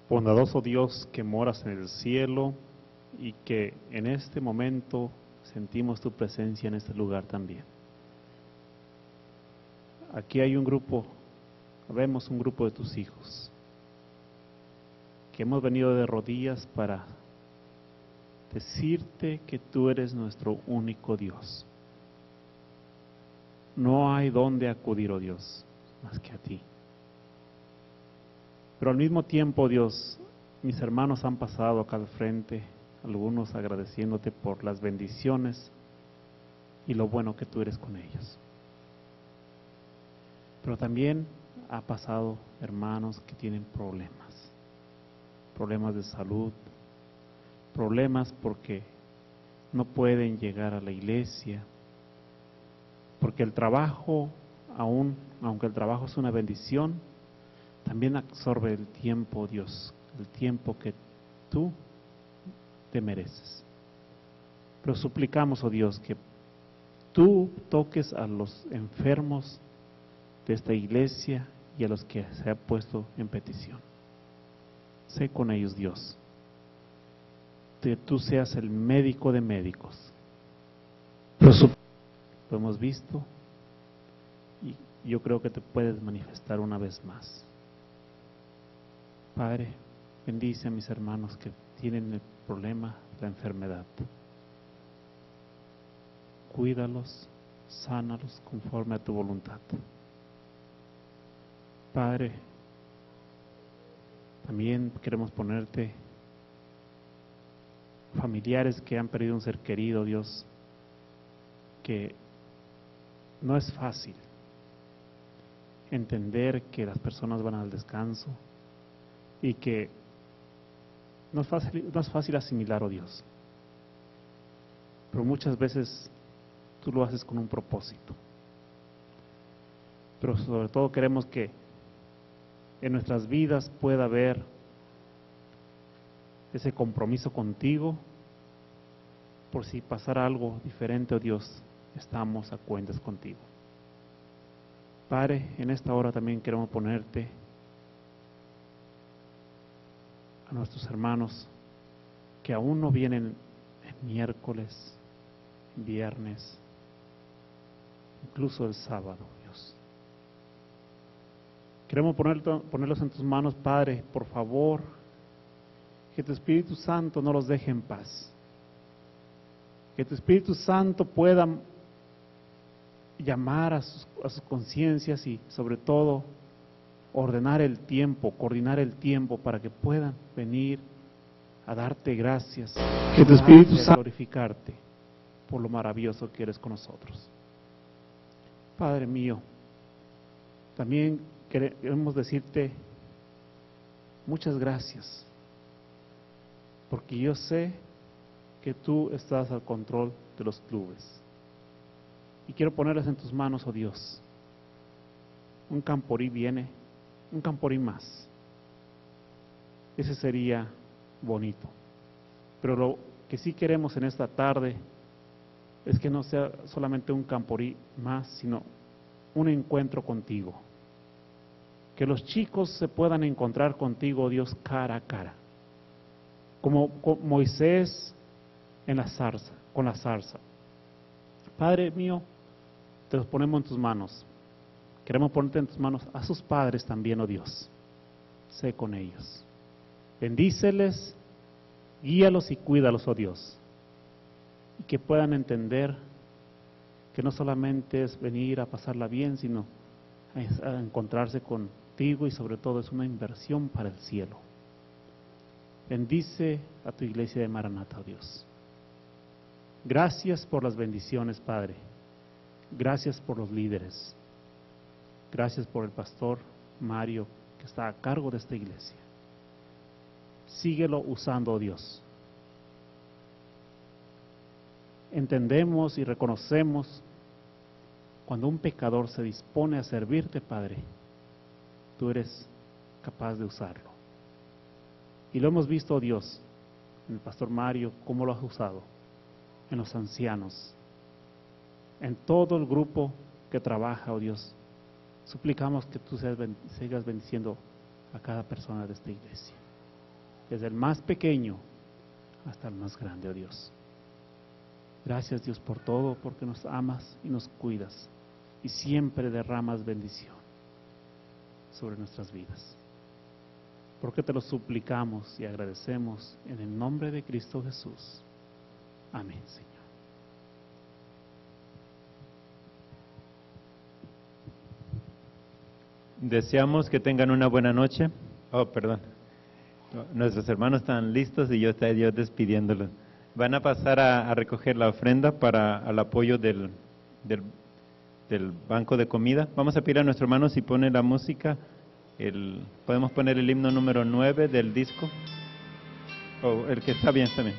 Bondadoso Dios que moras en el cielo y que en este momento sentimos tu presencia en este lugar también. Aquí hay vemos un grupo de tus hijos que hemos venido de rodillas para decirte que tú eres nuestro único Dios. No hay dónde acudir, oh Dios, más que a ti. Pero al mismo tiempo, Dios, mis hermanos han pasado acá al frente, algunos agradeciéndote por las bendiciones y lo bueno que tú eres con ellos. Pero también ha pasado hermanos que tienen problemas de salud, problemas porque no pueden llegar a la iglesia, porque el trabajo, aunque el trabajo es una bendición, también absorbe el tiempo, Dios, el tiempo que tú te mereces. Pero suplicamos, oh Dios, que tú toques a los enfermos de esta iglesia y a los que se ha puesto en petición. Sé con ellos, Dios, que tú seas el médico de médicos. Lo hemos visto y yo creo que te puedes manifestar una vez más. Padre, bendice a mis hermanos que tienen el problema, la enfermedad. Cuídalos, sánalos conforme a tu voluntad. Padre, también queremos ponerte familiares que han perdido un ser querido, Dios, que no es fácil entender que las personas van al descanso y que no es fácil asimilar, oh Dios, pero muchas veces tú lo haces con un propósito. Pero sobre todo queremos que en nuestras vidas pueda haber ese compromiso contigo, por si pasara algo diferente, oh Dios, estamos a cuentas contigo. Padre, en esta hora también queremos ponerte a nuestros hermanos que aún no vienen el miércoles, viernes, incluso el sábado, Dios. Queremos ponerlos en tus manos, Padre, por favor, que tu Espíritu Santo no los deje en paz. Que tu Espíritu Santo pueda llamar a sus conciencias y sobre todo ordenar el tiempo, coordinar el tiempo para que puedan venir a darte gracias, que tu Espíritu Santo glorificarte por lo maravilloso que eres con nosotros. Padre mío, también queremos decirte muchas gracias, porque yo sé que tú estás al control de los clubes. Y quiero ponerlas en tus manos, oh Dios. Un Camporí viene, un Camporí más. Ese sería bonito. Pero lo que sí queremos en esta tarde es que no sea solamente un Camporí más, sino un encuentro contigo. Que los chicos se puedan encontrar contigo, oh Dios, cara a cara. Como Moisés en la zarza, con la zarza. Padre mío, te los ponemos en tus manos. Queremos ponerte en tus manos a sus padres también, oh Dios. Sé con ellos. Bendíceles, guíalos y cuídalos, oh Dios. Y que puedan entender que no solamente es venir a pasarla bien, sino a encontrarse contigo y sobre todo es una inversión para el cielo. Bendice a tu iglesia de Maranata, oh Dios. Gracias por las bendiciones, Padre. Gracias por los líderes. Gracias por el pastor Mario, que está a cargo de esta iglesia. Síguelo usando, oh Dios. Entendemos y reconocemos cuando un pecador se dispone a servirte, Padre, tú eres capaz de usarlo. Y lo hemos visto, oh Dios, en el pastor Mario, cómo lo has usado, en los ancianos, en todo el grupo que trabaja, oh Dios. Suplicamos que tú sigas bendiciendo a cada persona de esta iglesia, desde el más pequeño hasta el más grande, oh Dios. Gracias, Dios, por todo, porque nos amas y nos cuidas y siempre derramas bendición sobre nuestras vidas. Porque te lo suplicamos y agradecemos en el nombre de Cristo Jesús. Amén, Señor.
Deseamos que tengan una buena noche. Oh, perdón. Nuestros hermanos están listos y yo despidiéndolos. Van a pasar a recoger la ofrenda para al apoyo del banco de comida. Vamos a pedir a nuestro hermano si pone la música. Podemos poner el himno número 9 del disco. O el que está bien, está bien.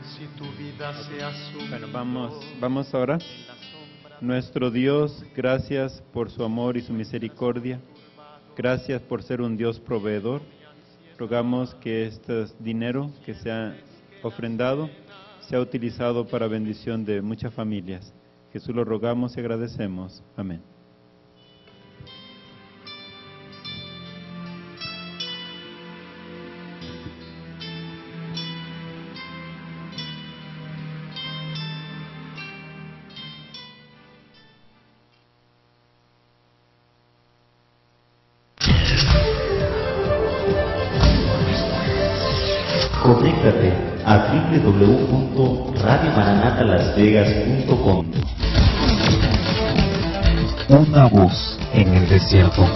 Si tu vida se asume.
Bueno, vamos ahora. Nuestro Dios, gracias por su amor y su misericordia. Gracias por ser un Dios proveedor. Rogamos que este dinero que se ha ofrendado sea utilizado para bendición de muchas familias. Jesús lo rogamos y agradecemos. Amén.
Conéctate a www.radiomaranatalasvegas.com. Una voz en el desierto.